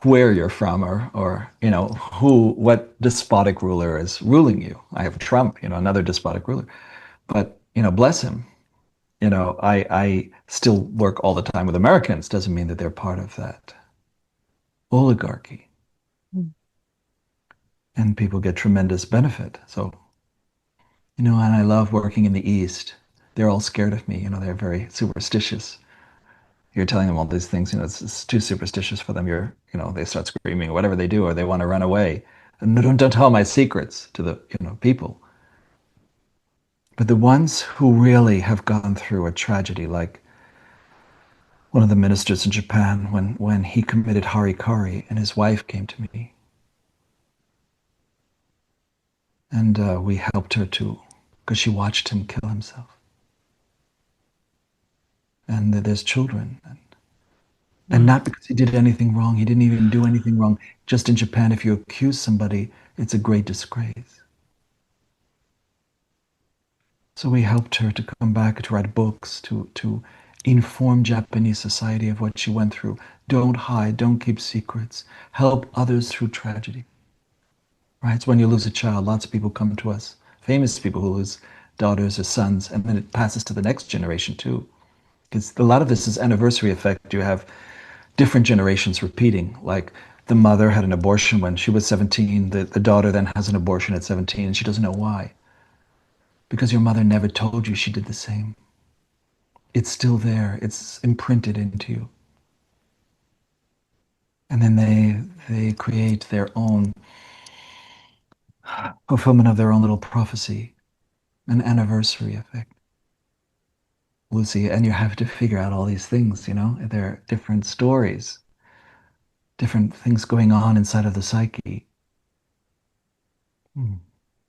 where you're from or you know what despotic ruler is ruling you. I have Trump, you know, another despotic ruler. But, you know, bless him. You know, I still work all the time with Americans. Doesn't mean that they're part of that oligarchy. Mm. And people get tremendous benefit. So, you know, and I love working in the East. They're all scared of me, you know, they're very superstitious. You're telling them all these things, you know, it's too superstitious for them. You know, they start screaming or whatever they do, or they want to run away. And don't tell my secrets to the, you know, people. But the ones who really have gone through a tragedy, like one of the ministers in Japan, when he committed harikari and his wife came to me, and we helped her to, because she watched him kill himself. And there's children. And not because he did anything wrong. He didn't even do anything wrong. Just in Japan, if you accuse somebody, it's a great disgrace. So we helped her to come back, to write books, to inform Japanese society of what she went through. Don't hide, don't keep secrets. Help others through tragedy. Right? So when you lose a child, lots of people come to us, famous people who lose daughters or sons, and then it passes to the next generation too. Because a lot of this is anniversary effect. You have different generations repeating. Like the mother had an abortion when she was 17, the daughter then has an abortion at 17, and she doesn't know why. Because your mother never told you she did the same. It's still there, it's imprinted into you. And then they create their own fulfillment of their own little prophecy, an anniversary effect. Lucy, and you have to figure out all these things, you know? There are different stories, different things going on inside of the psyche. Mm.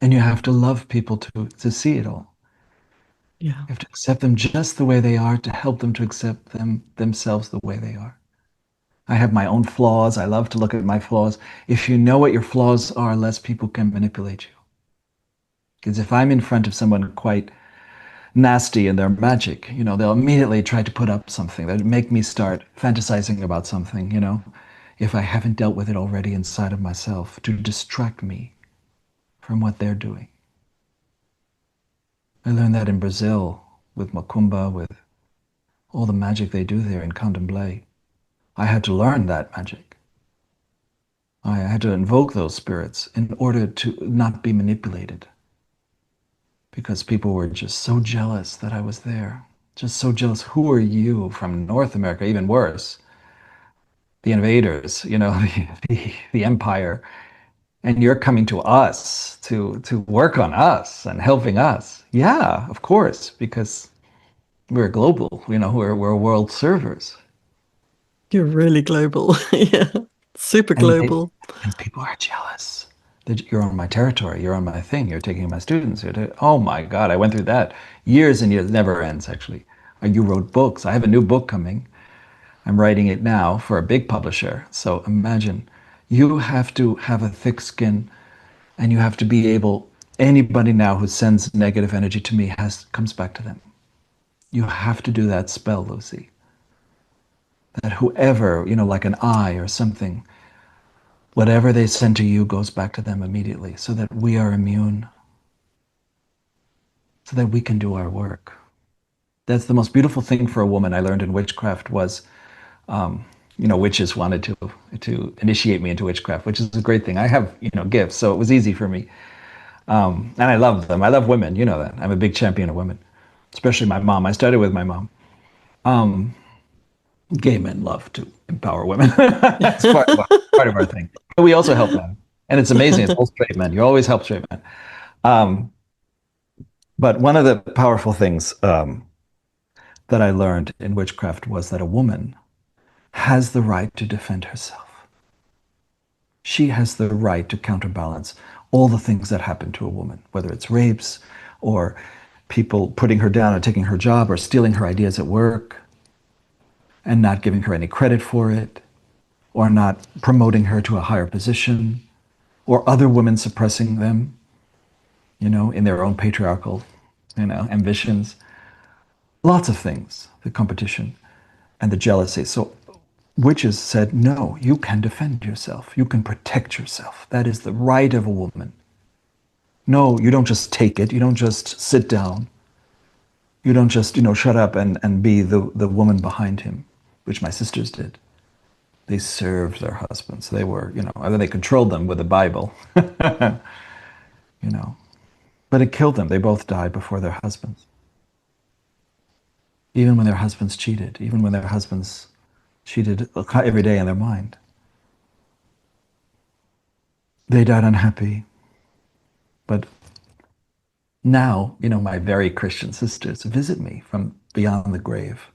And you have to love people to see it all. Yeah. You have to accept them just the way they are to help them to accept themselves the way they are. I have my own flaws. I love to look at my flaws. If you know what your flaws are, less people can manipulate you. Because if I'm in front of someone quite nasty in their magic, you know, they'll immediately try to put up something that make me start fantasizing about something, you know, if I haven't dealt with it already inside of myself to distract me from what they're doing. I learned that in Brazil with Macumba, with all the magic they do there in Candomblé. I had to learn that magic. I had to invoke those spirits in order to not be manipulated. Because people were just so jealous that I was there. Just so jealous. Who are you from North America? Even worse, the invaders, you know, the empire. And you're coming to us to work on us and helping us. Yeah, of course, because we're global, you know, we're world servers. You're really global. Yeah. Super And they, global. and people are jealous that you're on my territory, you're on my thing, you're taking my students. Oh my God, I went through that. Years and years, never ends actually. You wrote books. I have a new book coming. I'm writing it now for a big publisher. So imagine you have to have a thick skin and you have to be able, anybody now who sends negative energy to me comes back to them. You have to do that spell, Lucy. That whoever, like an eye or something, whatever they send to you goes back to them immediately so that we are immune, so that we can do our work. That's the most beautiful thing for a woman I learned in witchcraft was, witches wanted to initiate me into witchcraft, which is a great thing. I have, gifts, so it was easy for me. And I love them. I love women, you know that. I'm a big champion of women, especially my mom. I started with my mom. Gay men love to empower women. It's part of our thing. But we also help men. And it's amazing. It's all straight men. You always help straight men. Um, but one of the powerful things that I learned in witchcraft was that a woman has the right to defend herself. She has the right to counterbalance all the things that happen to a woman, whether it's rapes or people putting her down or taking her job or stealing her ideas at work and not giving her any credit for it, or not promoting her to a higher position, or other women suppressing them, in their own patriarchal, ambitions. Lots of things, the competition and the jealousy. So witches said, no, you can defend yourself. You can protect yourself. That is the right of a woman. No, you don't just take it. You don't just sit down. You don't just, shut up and be the woman behind him, which my sisters did. They served their husbands. They were, either they controlled them with the Bible, you know, but it killed them. They both died before their husbands. Even when their husbands cheated, even when their husbands cheated every day in their mind. They died unhappy. But now, my very Christian sisters visit me from beyond the grave.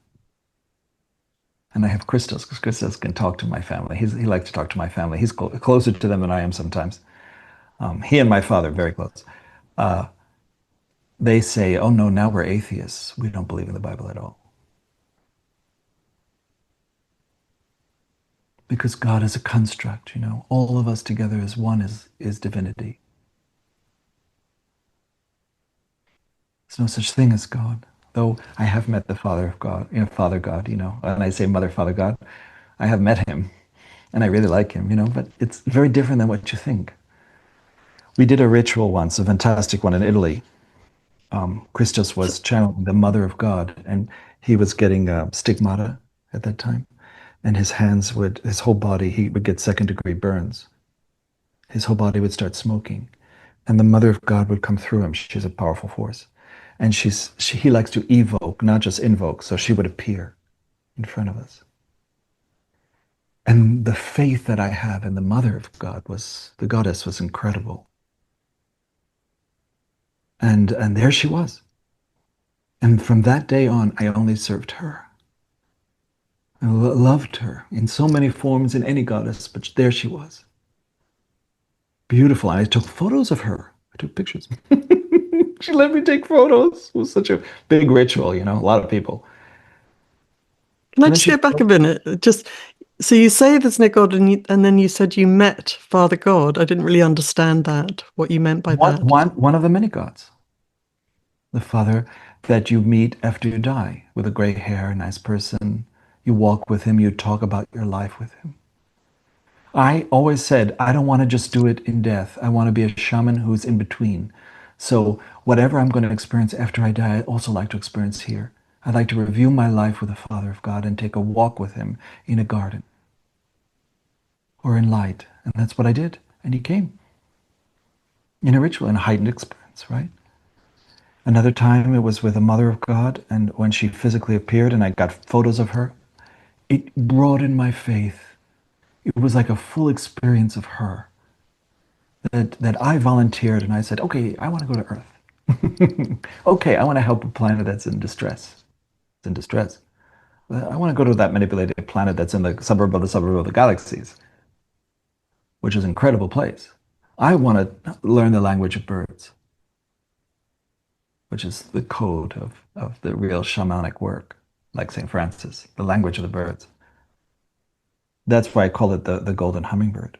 And I have Christos, because Christos can talk to my family. He likes to talk to my family. He's closer to them than I am sometimes. He and my father, very close. They say, oh no, now we're atheists. We don't believe in the Bible at all. Because God is a construct, all of us together as one is divinity. There's no such thing as God. Though I have met the Father of God, Father God, and I say Mother, Father God, I have met him and I really like him, but it's very different than what you think. We did a ritual once, a fantastic one in Italy. Christos was channeling the Mother of God, and he was getting stigmata at that time. And his whole body, he would get second-degree burns. His whole body would start smoking. And the Mother of God would come through him. She's a powerful force. And he likes to evoke, not just invoke. So she would appear in front of us. And the faith that I have in the Mother of God the goddess was incredible. And there she was. And from that day on, I only served her. I loved her in so many forms in any goddess, but there she was. Beautiful. And I took photos of her. I took pictures. She let me take photos. It was such a big ritual, a lot of people. Can I And then just go back a minute? So you say there's no God, and then you said you met Father God. I didn't really understand that, what you meant by that. one of the many gods. The Father that you meet after you die with a gray hair, a nice person. You walk with him, you talk about your life with him. I always said, I don't want to just do it in death. I want to be a shaman who's in between. So whatever I'm going to experience after I die, I also like to experience here. I'd like to review my life with the Father of God and take a walk with him in a garden or in light. And that's what I did. And he came in a ritual, in a heightened experience, right? Another time it was with the Mother of God, and when she physically appeared and I got photos of her, it broadened my faith. It was like a full experience of her. That I volunteered and I said, okay, I want to go to Earth. Okay, I want to help a planet that's in distress. It's in distress. I want to go to that manipulated planet that's in the suburb of the galaxies, which is an incredible place. I want to learn the language of birds, which is the code of the real shamanic work, like St. Francis, the language of the birds. That's why I call it the golden hummingbird.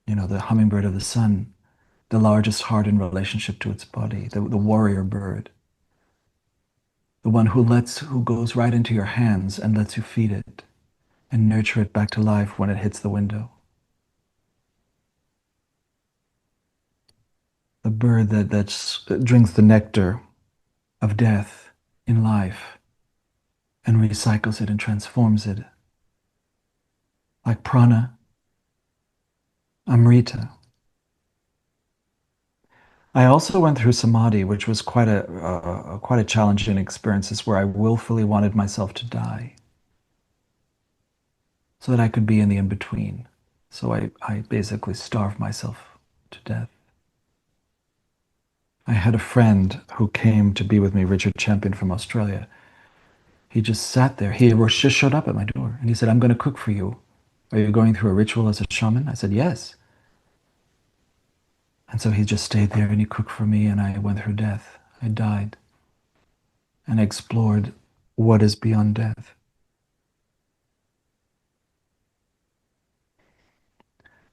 You know, the hummingbird of the sun, the largest heart in relationship to its body, the warrior bird, the one who goes right into your hands and lets you feed it and nurture it back to life when it hits the window. The bird that drinks the nectar of death in life and recycles it and transforms it. Like prana, amrita. I also went through samadhi, which was quite a challenging experience, where I willfully wanted myself to die so that I could be in the in-between. So I basically starved myself to death. I had a friend who came to be with me, Richard Champion from Australia. He just sat there. He just showed up at my door and he said, "I'm going to cook for you. Are you going through a ritual as a shaman?" I said, "Yes." And so he just stayed there and he cooked for me and I went through death. I died and I explored what is beyond death.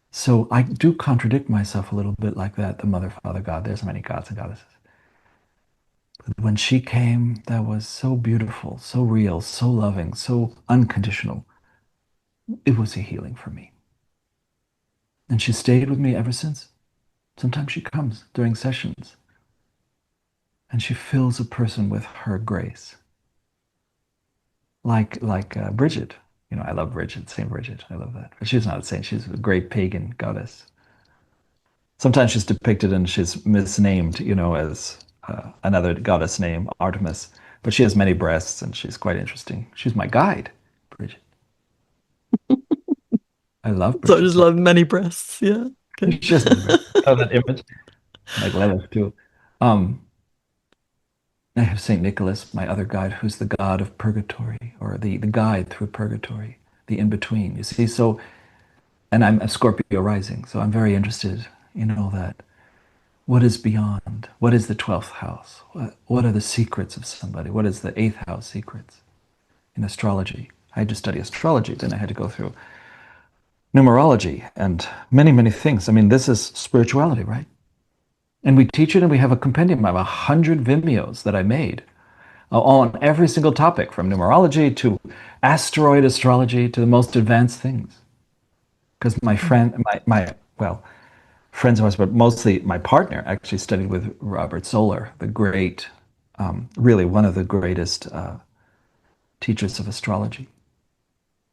So I do contradict myself a little bit like that, the Mother, Father, God. There's many gods and goddesses. But when she came, that was so beautiful, so real, so loving, so unconditional. It was a healing for me. And she stayed with me ever since. Sometimes she comes during sessions and she fills a person with her grace. Like Bridget. You know, I love Bridget, Saint Bridget. I love that. But she's not a saint. She's a great pagan goddess. Sometimes she's depicted and she's misnamed, you know, as another goddess name, Artemis. But she has many breasts and she's quite interesting. She's my guide, Bridget. I love So I Bridget. just love many breasts. Yeah. Okay. She has many breasts. I love that image. Like Lilith too. Um, I have Saint Nicholas, my other guide, who's the god of purgatory, or the guide through purgatory, the in-between. You see, so, and I'm a Scorpio rising, so I'm very interested in all that. What is beyond? What is the 12th house? What are the secrets of somebody? What is the 8th house secrets in astrology? I had to study astrology, then I had to go through numerology and many, many things. I mean, this is spirituality, right? And we teach it and we have a compendium. I have 100 Vimeos that I made on every single topic, from numerology to asteroid astrology to the most advanced things. Because my friend, well, friends of ours, but mostly my partner actually studied with Robert Soler, the great, really one of the greatest teachers of astrology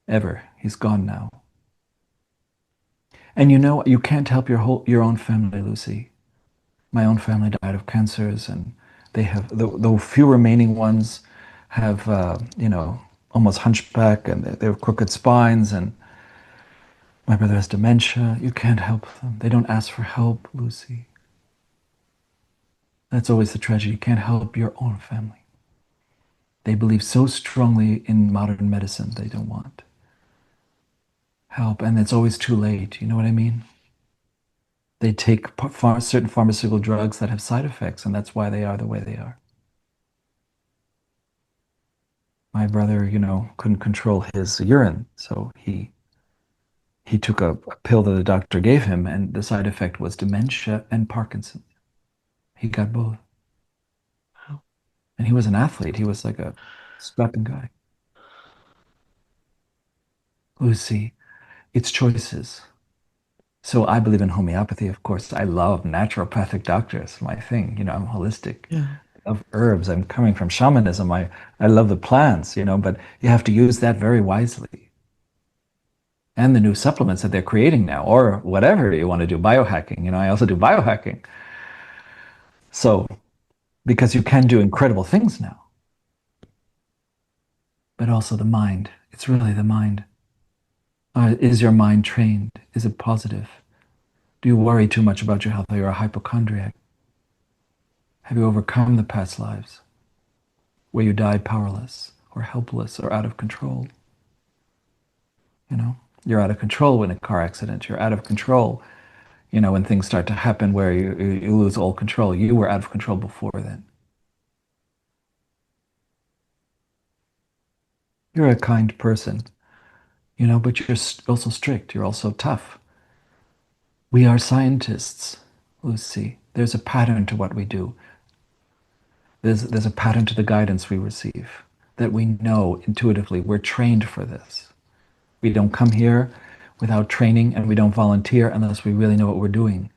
ever. He's gone now. And you know, you can't help your own family, Lucy. My own family died of cancers, and they have the few remaining ones have you know, almost hunchback, and they have crooked spines, and my brother has dementia. You can't help them. They don't ask for help, Lucy. That's always the tragedy. You can't help your own family. They believe so strongly in modern medicine, they don't want help, and it's always too late. You know what I mean? They take certain pharmaceutical drugs that have side effects, and that's why they are the way they are. My brother, you know, couldn't control his urine, so he took a pill that the doctor gave him, and the side effect was dementia and Parkinson's. He got both. Wow. And he was an athlete. He was like a strapping guy. Lucy, it's choices. So I believe in homeopathy, of course. I love naturopathic doctors, my thing. You know, I'm holistic. Yeah. I love herbs. I'm coming from shamanism. I love the plants, you know, but you have to use that very wisely. And the new supplements that they're creating now, or whatever you want to do, biohacking. You know, I also do biohacking. So, because you can do incredible things now, but also the mind. It's really the mind. Is your mind trained? Is it positive? Do you worry too much about your health? Are you a hypochondriac? Have you overcome the past lives where you died powerless or helpless or out of control? You know, you're out of control in a car accident. You're out of control, when things start to happen where you lose all control. You were out of control before then. You're a kind person, but you're also strict. You're also tough. We are scientists, Lucy. There's a pattern to what we do. There's a pattern to the guidance we receive that we know intuitively. We're trained for this. We don't come here without training, and we don't volunteer unless we really know what we're doing.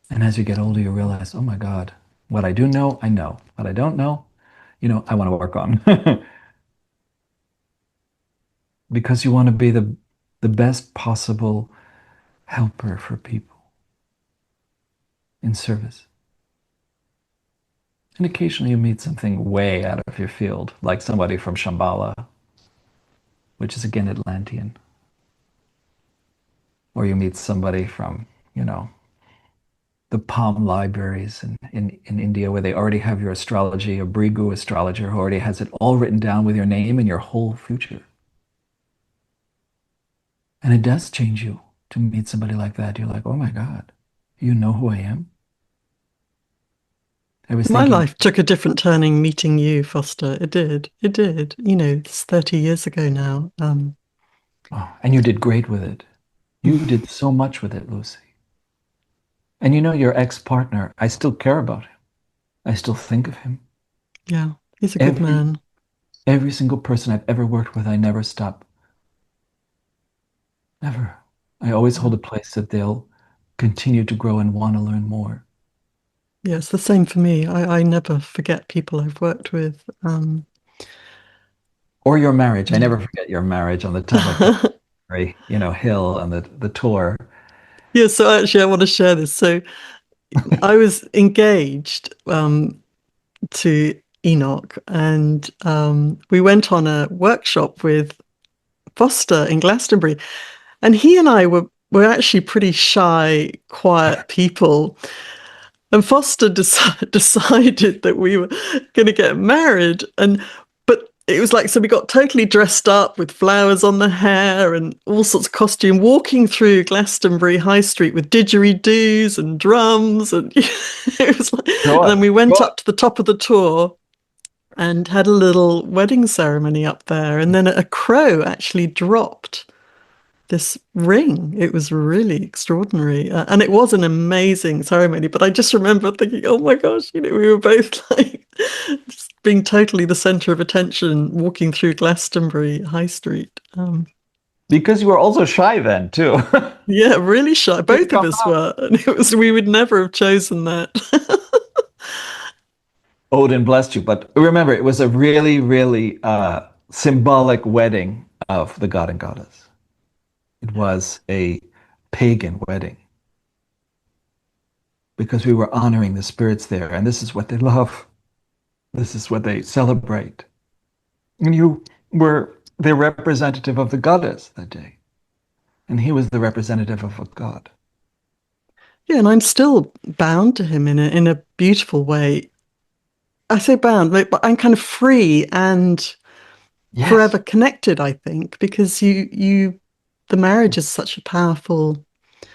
And as you get older, you realize, oh my God, what I do know, I know. What I don't know, I want to work on. Because you want to be the best possible helper for people in service. And occasionally you meet something way out of your field, like somebody from Shambhala, which is again Atlantean. Or you meet somebody from, the palm libraries in India where they already have your astrology, a Brigu astrologer who already has it all written down with your name and your whole future. And it does change you to meet somebody like that. You're like, oh my God, you know who I am? I was My thinking, life took a different turning meeting you, Foster. It did. It did. It's 30 years ago now. oh, and you did great with it. You did so much with it, Lucy. And your ex-partner, I still care about him. I still think of him. Yeah, he's a good Every man. every single person I've ever worked with, I never stop. Never. I always Yeah. hold a place that they'll continue to grow and want to learn more. Yeah, it's the same for me. I never forget people I've worked with. Or your marriage. I Yeah. never forget your marriage on the top of Hill on the tour. Yeah, so actually I want to share this. So I was engaged to Enoch, and we went on a workshop with Foster in Glastonbury, and he and I were actually pretty shy, quiet people. And Foster decided that we were going to get married, but it was like, so we got totally dressed up with flowers on the hair and all sorts of costume, walking through Glastonbury High Street with didgeridoos and drums, and it was like, Go and then on. we Go went on. up to the top of the tour and had a little wedding ceremony up there, and then a crow actually dropped this ring. It was really extraordinary. And it was an amazing ceremony. But I just remember thinking, oh my gosh, we were both like being totally the center of attention walking through Glastonbury High Street. Because you were also shy then, too. Yeah, really shy. Didn't Both of come us out. were. And we would never have chosen that. Odin blessed you. But remember, it was a really, really symbolic wedding of the god and goddess. It was a pagan wedding because we were honoring the spirits there. And this is what they love. This is what they celebrate. And you were the representative of the goddess that day. And he was the representative of a god. Yeah, and I'm still bound to him in a beautiful way. I say bound, but I'm kind of free and Yes. forever connected, I think, because the marriage is such a powerful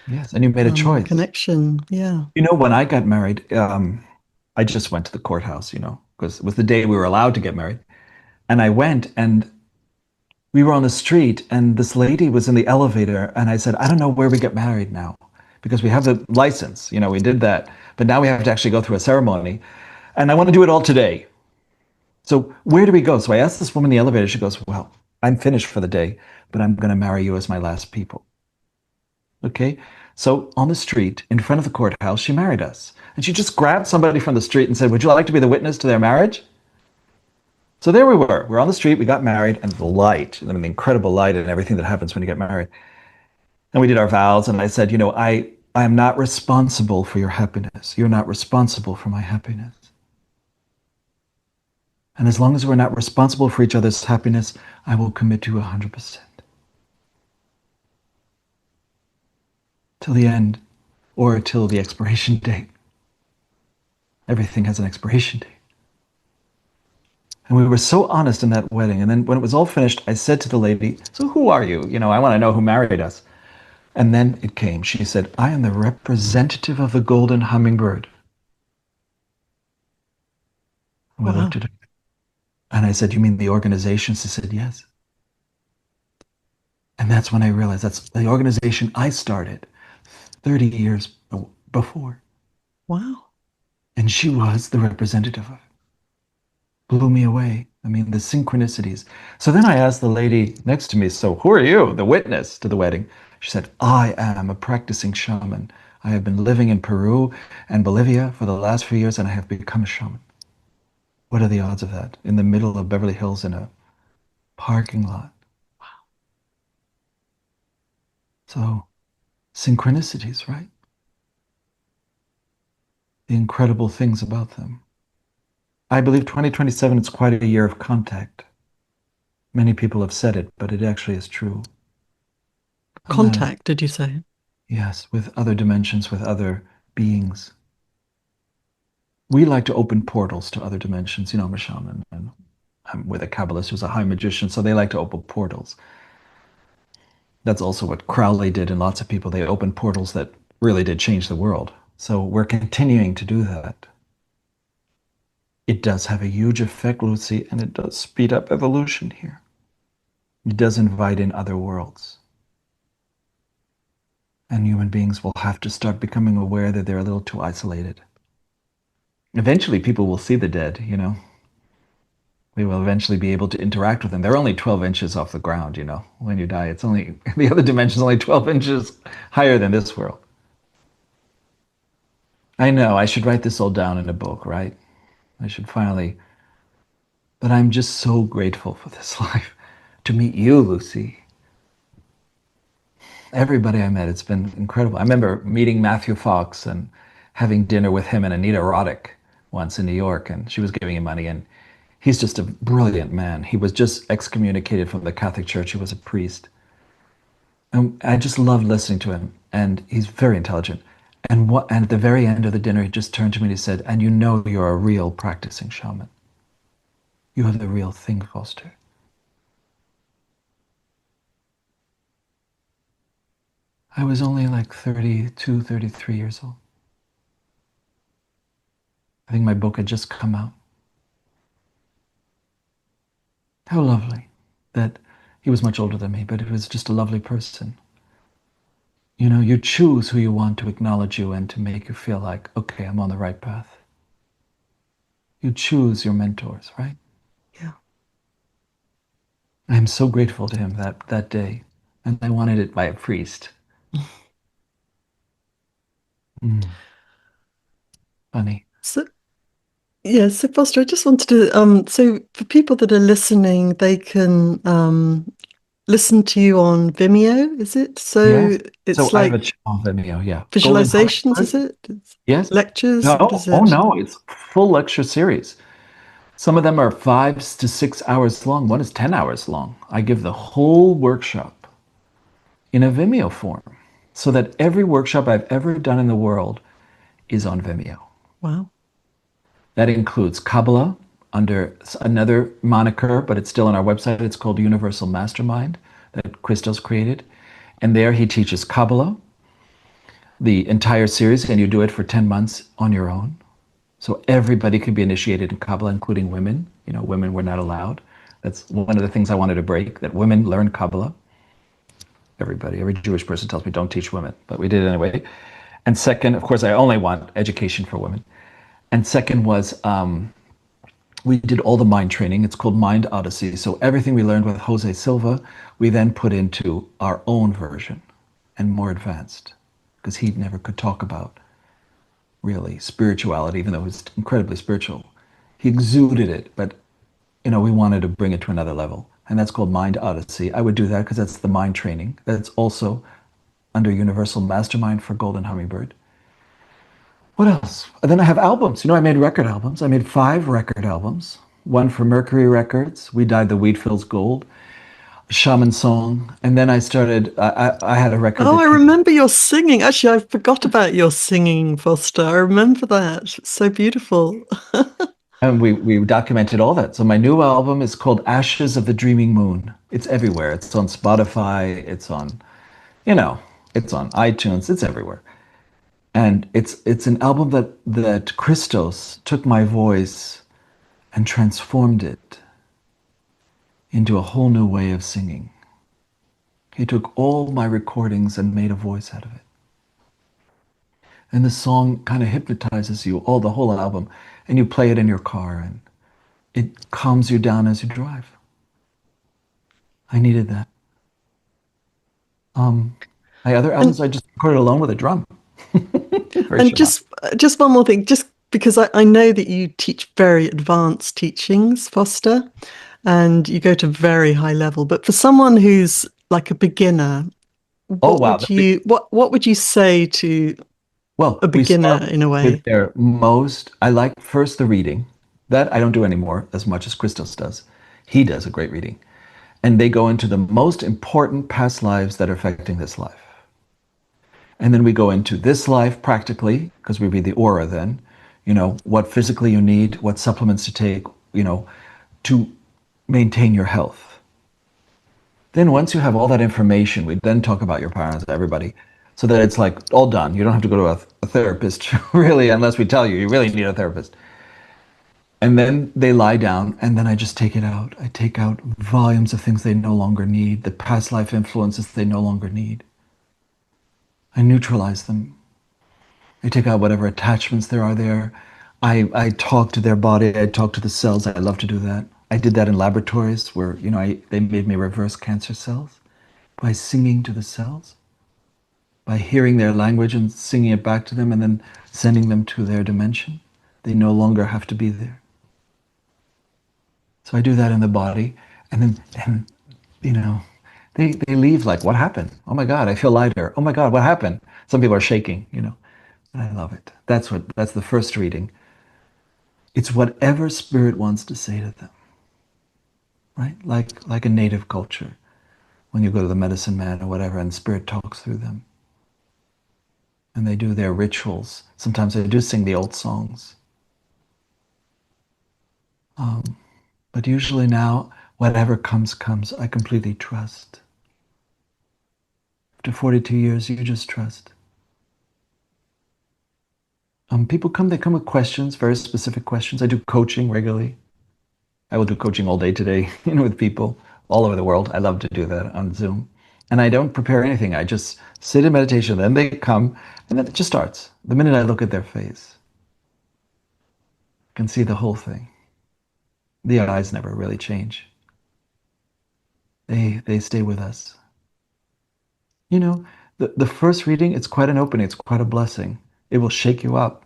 Yes. And you made a choice. connection. Yeah. When I got married, I just went to the courthouse, because it was the day we were allowed to get married. And I went and we were on the street and this lady was in the elevator. And I said, I don't know where we get married now because we have the license, we did that. But now we have to actually go through a ceremony. And I want to do it all today. So where do we go? So I asked this woman in the elevator. She goes, well, I'm finished for the day, but I'm going to marry you as my last people. Okay. So on the street in front of the courthouse, she married us. And she just grabbed somebody from the street and said, would you like to be the witness to their marriage? So there we were. We're on the street. We got married, and the light, I mean, the incredible light and everything that happens when you get married. And we did our vows. And I said, I am not responsible for your happiness. You're not responsible for my happiness. And as long as we're not responsible for each other's happiness, I will commit to 100%. Till the end, or till the expiration date. Everything has an expiration date. And we were so honest in that wedding. And then when it was all finished, I said to the lady, "So who are you? I want to know who married us." And then it came. She said, "I am the representative of the golden hummingbird." And we looked Wow. at her. And I said, "You mean the organization?" She said, "Yes." And that's when I realized that's the organization I started 30 years before. Wow. And she was the representative of it. Blew me away. I mean, the synchronicities. So then I asked the lady next to me, "So who are you, the witness to the wedding?" She said, "I am a practicing shaman. I have been living in Peru and Bolivia for the last few years, and I have become a shaman." What are the odds of that? In the middle of Beverly Hills in a parking lot. So, synchronicities, right? The incredible things about them. I believe 2027 is quite a year of contact. Many people have said it, but it actually is true. Contact, did you say? Yes, with other dimensions, with other beings. We like to open portals to other dimensions. I'm a shaman, and I'm with a Kabbalist who's a high magician, so they like to open portals. That's also what Crowley did, and lots of people. They opened portals that really did change the world. So we're continuing to do that. It does have a huge effect, Lucy, and it does speed up evolution here. It does invite in other worlds. And human beings will have to start becoming aware that they're a little too isolated. Eventually, people will see the dead. We will eventually be able to interact with them. They're only 12 inches off the ground. When you die, it's only, the other dimension is only 12 inches higher than this world. I know, I should write this all down in a book, right? I should finally, but I'm just so grateful for this life. To meet you, Lucy. Everybody I met, it's been incredible. I remember meeting Matthew Fox and having dinner with him and Anita Roddick once in New York, and she was giving him money, and he's just a brilliant man. He was just excommunicated from the Catholic Church. He was a priest. And I just loved listening to him, and he's very intelligent. And at the very end of the dinner, he just turned to me and he said, "And you're a real practicing shaman. You are the real thing, Foster." I was only like 32, 33 years old. I think my book had just come out. How lovely that he was much older than me, but he was just a lovely person. You choose who you want to acknowledge you and to make you feel like, okay, I'm on the right path. You choose your mentors, right? Yeah. I'm so grateful to him that day. And I wanted it by a priest. Mm, funny. So, yeah, so Foster, I just wanted to, so for people that are listening, they can listen to you on Vimeo, is it? So Yes. So it's I have a like channel on Vimeo, yeah. Golden visualizations, is Hummingbird. it? It's Yes. lectures? What No, is oh it? no, it's full lecture series. Some of them are 5 to 6 hours long. One is 10 hours long. I give the whole workshop in a Vimeo form so that every workshop I've ever done in the world is on Vimeo. Wow. That includes Kabbalah under another moniker, but it's still on our website. It's called Universal Mastermind that Christos created. And there he teaches Kabbalah, the entire series, and you do it for 10 months on your own. So everybody can be initiated in Kabbalah, including women. Women were not allowed. That's one of the things I wanted to break, that women learn Kabbalah. Every Jewish person tells me don't teach women, but we did it anyway. And second, of course, I only want education for women. And second was we did all the mind training. It's called Mind Odyssey. So everything we learned with Jose Silva, we then put into our own version and more advanced, because he never could talk about really spirituality, even though it was incredibly spiritual. He exuded it, but we wanted to bring it to another level. And that's called Mind Odyssey. I would do that because that's the mind training. That's also under Universal Mastermind for Golden Hummingbird. What else? And then I have albums. I made record albums. I made 5 record albums. One for Mercury Records, We Dyed the Wheat Fields Gold, Shaman Song. And then I started, I had a record Oh, that I came. remember your singing. Actually, I forgot about your singing, Foster. I remember that. It's so beautiful. And we documented all that. So my new album is called Ashes of the Dreaming Moon. It's everywhere. It's on Spotify. It's on, you know, it's on iTunes. It's everywhere. And it's an album that Christos took my voice and transformed it into a whole new way of singing. He took all my recordings and made a voice out of it. And the song kind of hypnotizes you, all the whole album, and you play it in your car and it calms you down as you drive. I needed that. Um, my other And albums I just recorded alone with a drum. Very and shamanic. just one more thing, just because I know that you teach very advanced teachings, Foster, and you go to very high level. But for someone who's like a beginner, Oh wow. what would you say to Well, a we start beginner in a with way? their most, I like first the reading. That I don't do anymore as much as Christos does. He does a great reading. And they go into the most important past lives that are affecting this life. And then we go into this life practically, because we read the aura then, what physically you need, what supplements to take, to maintain your health. Then once you have all that information, we then talk about your parents, everybody, so that it's like all done. You don't have to go to a therapist, really, unless we tell you you really need a therapist. And then they lie down, and then I just take it out. I take out volumes of things they no longer need, the past life influences they no longer need. I neutralize them. I take out whatever attachments there are there. I talk to their body. I talk to the cells. I love to do that. I did that in laboratories where, they made me reverse cancer cells by singing to the cells, by hearing their language and singing it back to them and then sending them to their dimension. They no longer have to be there. So I do that in the body. And you know, they leave like, what happened? Oh my God, I feel lighter. Oh my God, what happened? Some people are shaking. I love it. That's the first reading. It's whatever spirit wants to say to them, right? Like a native culture. When you go to the medicine man or whatever, and spirit talks through them. And they do their rituals. Sometimes they do sing the old songs. But usually now, whatever comes, I completely trust. After 42 years, you just trust. People come, they come with questions, very specific questions. I do coaching regularly. I will do coaching all day today, with people all over the world. I love to do that on Zoom. And I don't prepare anything. I just sit in meditation. Then they come, and then it just starts. The minute I look at their face, I can see the whole thing. The eyes never really change. They stay with us. You know, the first reading, it's quite an opening. It's quite a blessing. It will shake you up.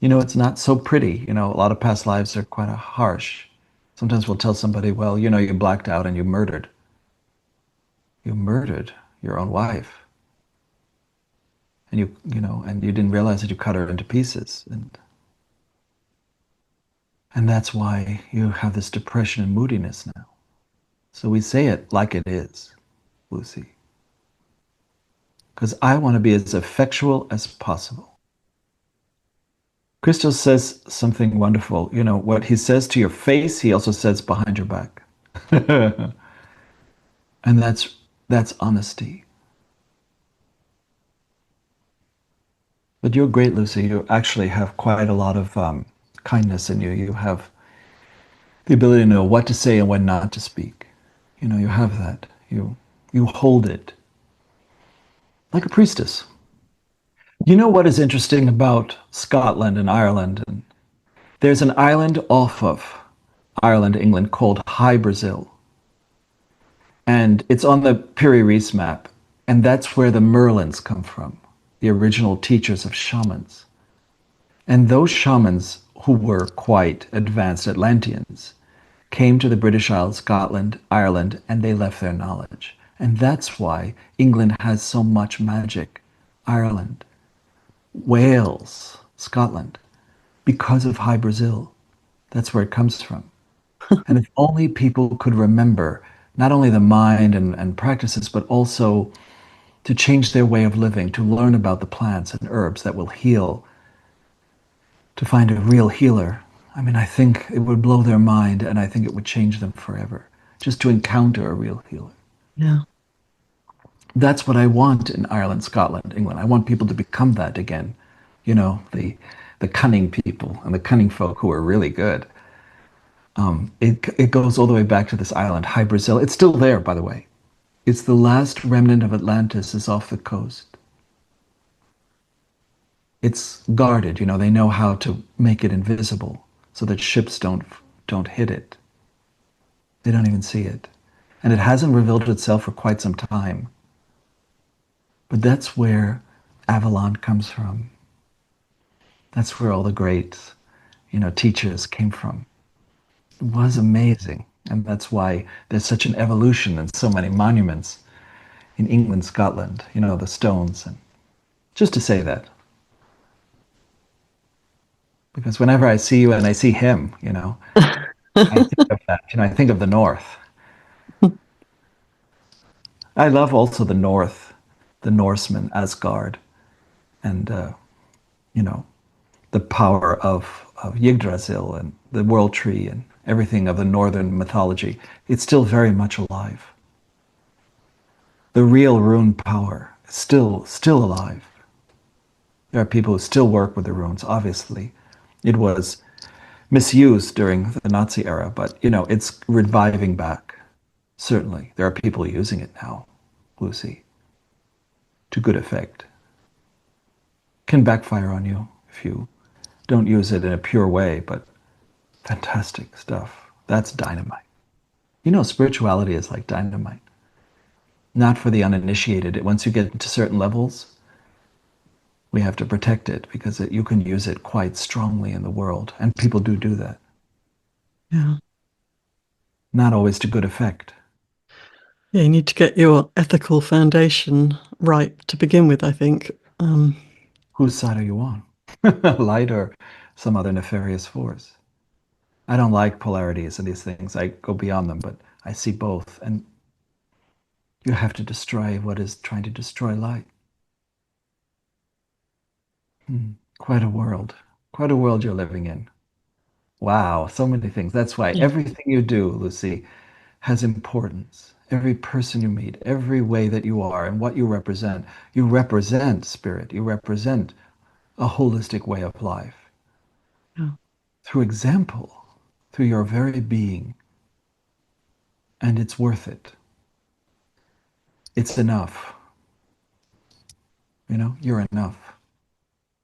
It's not so pretty. A lot of past lives are quite harsh. Sometimes we'll tell somebody, well, you blacked out and you murdered. You murdered your own wife. And and you didn't realize that you cut her into pieces. And that's why you have this depression and moodiness now. So we say it like it is, Lucy. Because I want to be as effectual as possible. Christos says something wonderful. What he says to your face, he also says behind your back. And that's honesty. But you're great, Lucy. You actually have quite a lot of kindness in you. You have the ability to know what to say and when not to speak. You have that. You hold it like a priestess. You know what is interesting about Scotland and Ireland? And there's an island off of Ireland, England, called High Brazil. And it's on the Piri Reis map. And that's where the Merlins come from, the original teachers of shamans. And those shamans, who were quite advanced Atlanteans, came to the British Isles, Scotland, Ireland, and they left their knowledge. And that's why England has so much magic. Ireland, Wales, Scotland, because of High Brazil. That's where it comes from. And if only people could remember not only the mind and practices, but also to change their way of living, to learn about the plants and herbs that will heal, to find a real healer. I mean, I think it would blow their mind and I think it would change them forever just to encounter a real healer. Yeah. That's what I want in Ireland, Scotland, England. I want people to become that again. You know, the cunning people and the cunning folk who are really good. It goes all the way back to this island, High Brazil. It's still there, by the way. It's the last remnant of Atlantis is off the coast. It's guarded, you know, they know how to make it invisible so that ships don't hit it. They don't even see it. And it hasn't revealed itself for quite some time. But that's where Avalon comes from. That's where all the great, teachers came from. It was amazing. And that's why there's such an evolution and so many monuments in England, Scotland, the stones. And just to say that, because whenever I see you and I see him, I think of that. I think of the North. I love also the North, the Norsemen, Asgard, and, you know, the power of Yggdrasil and the World Tree and everything of the Northern mythology. It's still very much alive. The real rune power is still alive. There are people who still work with the runes, obviously. It was misused during the Nazi era, but it's reviving back. Certainly. There are people using it now, Lucy, to good effect. Can backfire on you if you don't use it in a pure way, but fantastic stuff. That's dynamite. Spirituality is like dynamite. Not for the uninitiated. Once you get into certain levels, we have to protect it because you can use it quite strongly in the world. And people do that. Yeah. Not always to good effect. Yeah, you need to get your ethical foundation right to begin with, I think. Whose side are you on? Light or some other nefarious force? I don't like polarities and these things. I go beyond them, but I see both. And you have to destroy what is trying to destroy light. Quite a world. Quite a world you're living in. Wow, so many things. That's why Yeah. everything you do, Lucy, has importance. Every person you meet, every way that you are, and what you represent spirit, you represent a holistic way of life Yeah. through example, through your very being. And it's worth it. It's enough. You're enough.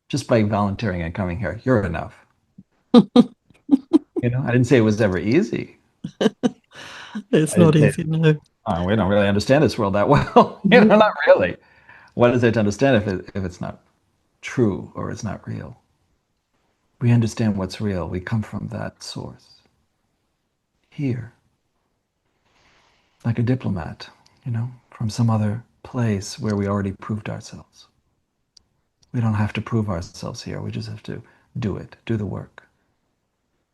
Just by volunteering and coming here, you're enough. I didn't say it was ever easy. It's I not didn't say, easy, no. oh, we don't really understand this world that well. Not really. What is it to understand if it's not true or it's not real? We understand what's real. We come from that source. Here. Like a diplomat, from some other place where we already proved ourselves. We don't have to prove ourselves here. We just have to do it, do the work.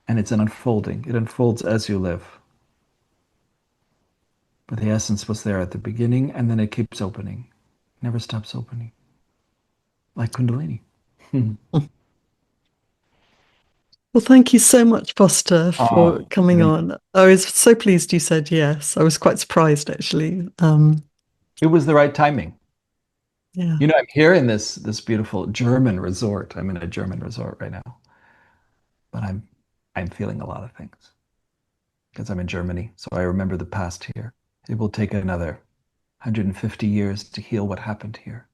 And it's an unfolding. It unfolds as you live. But the essence was there at the beginning, and then it keeps opening. Never stops opening. Like kundalini. Well, thank you so much, Foster, for Oh, coming on. I was so pleased you said yes. I was quite surprised, actually. it was the right timing. Yeah, I'm here in this beautiful German resort. I'm in a German resort right now, but I'm feeling a lot of things because I'm in Germany. So I remember the past here. It will take another 150 years to heal what happened here.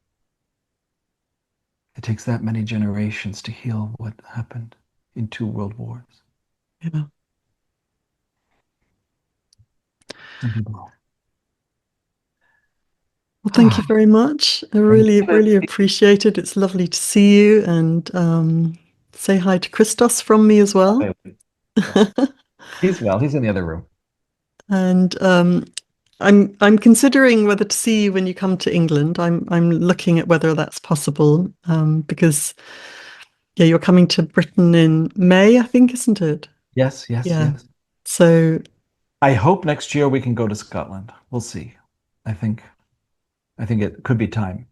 It takes that many generations to heal what happened in two world wars. yeah. Some people. Well, thank you very much. I Thank really, you, really Lizzie. appreciate it. It's lovely to see you and say hi to Christos from me as well. Yes. He's well. He's in the other room. And I'm considering whether to see you when you come to England. I'm looking at whether that's possible because yeah, you're coming to Britain in May, I think, isn't it? Yes, yes, Yeah. yes. So I hope next year we can go to Scotland. We'll see. I think I think it could be time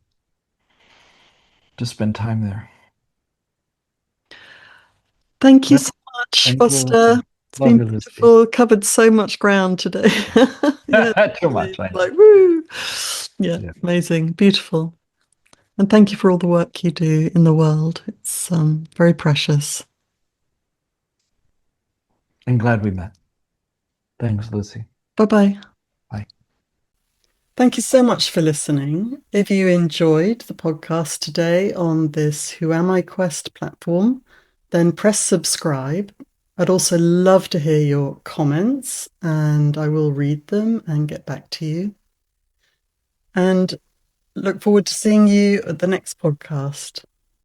to spend time there. thank you But so much, Thank you, Foster. Lucy. It's Love been you, Lucy. beautiful. Covered so much ground today. Yeah, Too really, much, I know. like woo. Yeah, Yeah. amazing, beautiful. And thank you for all the work you do in the world. It's very precious. I'm glad we met. Thanks, Lucy. Bye-bye. Bye. Thank you so much for listening. If you enjoyed the podcast today on this Who Am I Quest platform, then press subscribe. I'd also love to hear your comments, and I will read them and get back to you. And look forward to seeing you at the next podcast.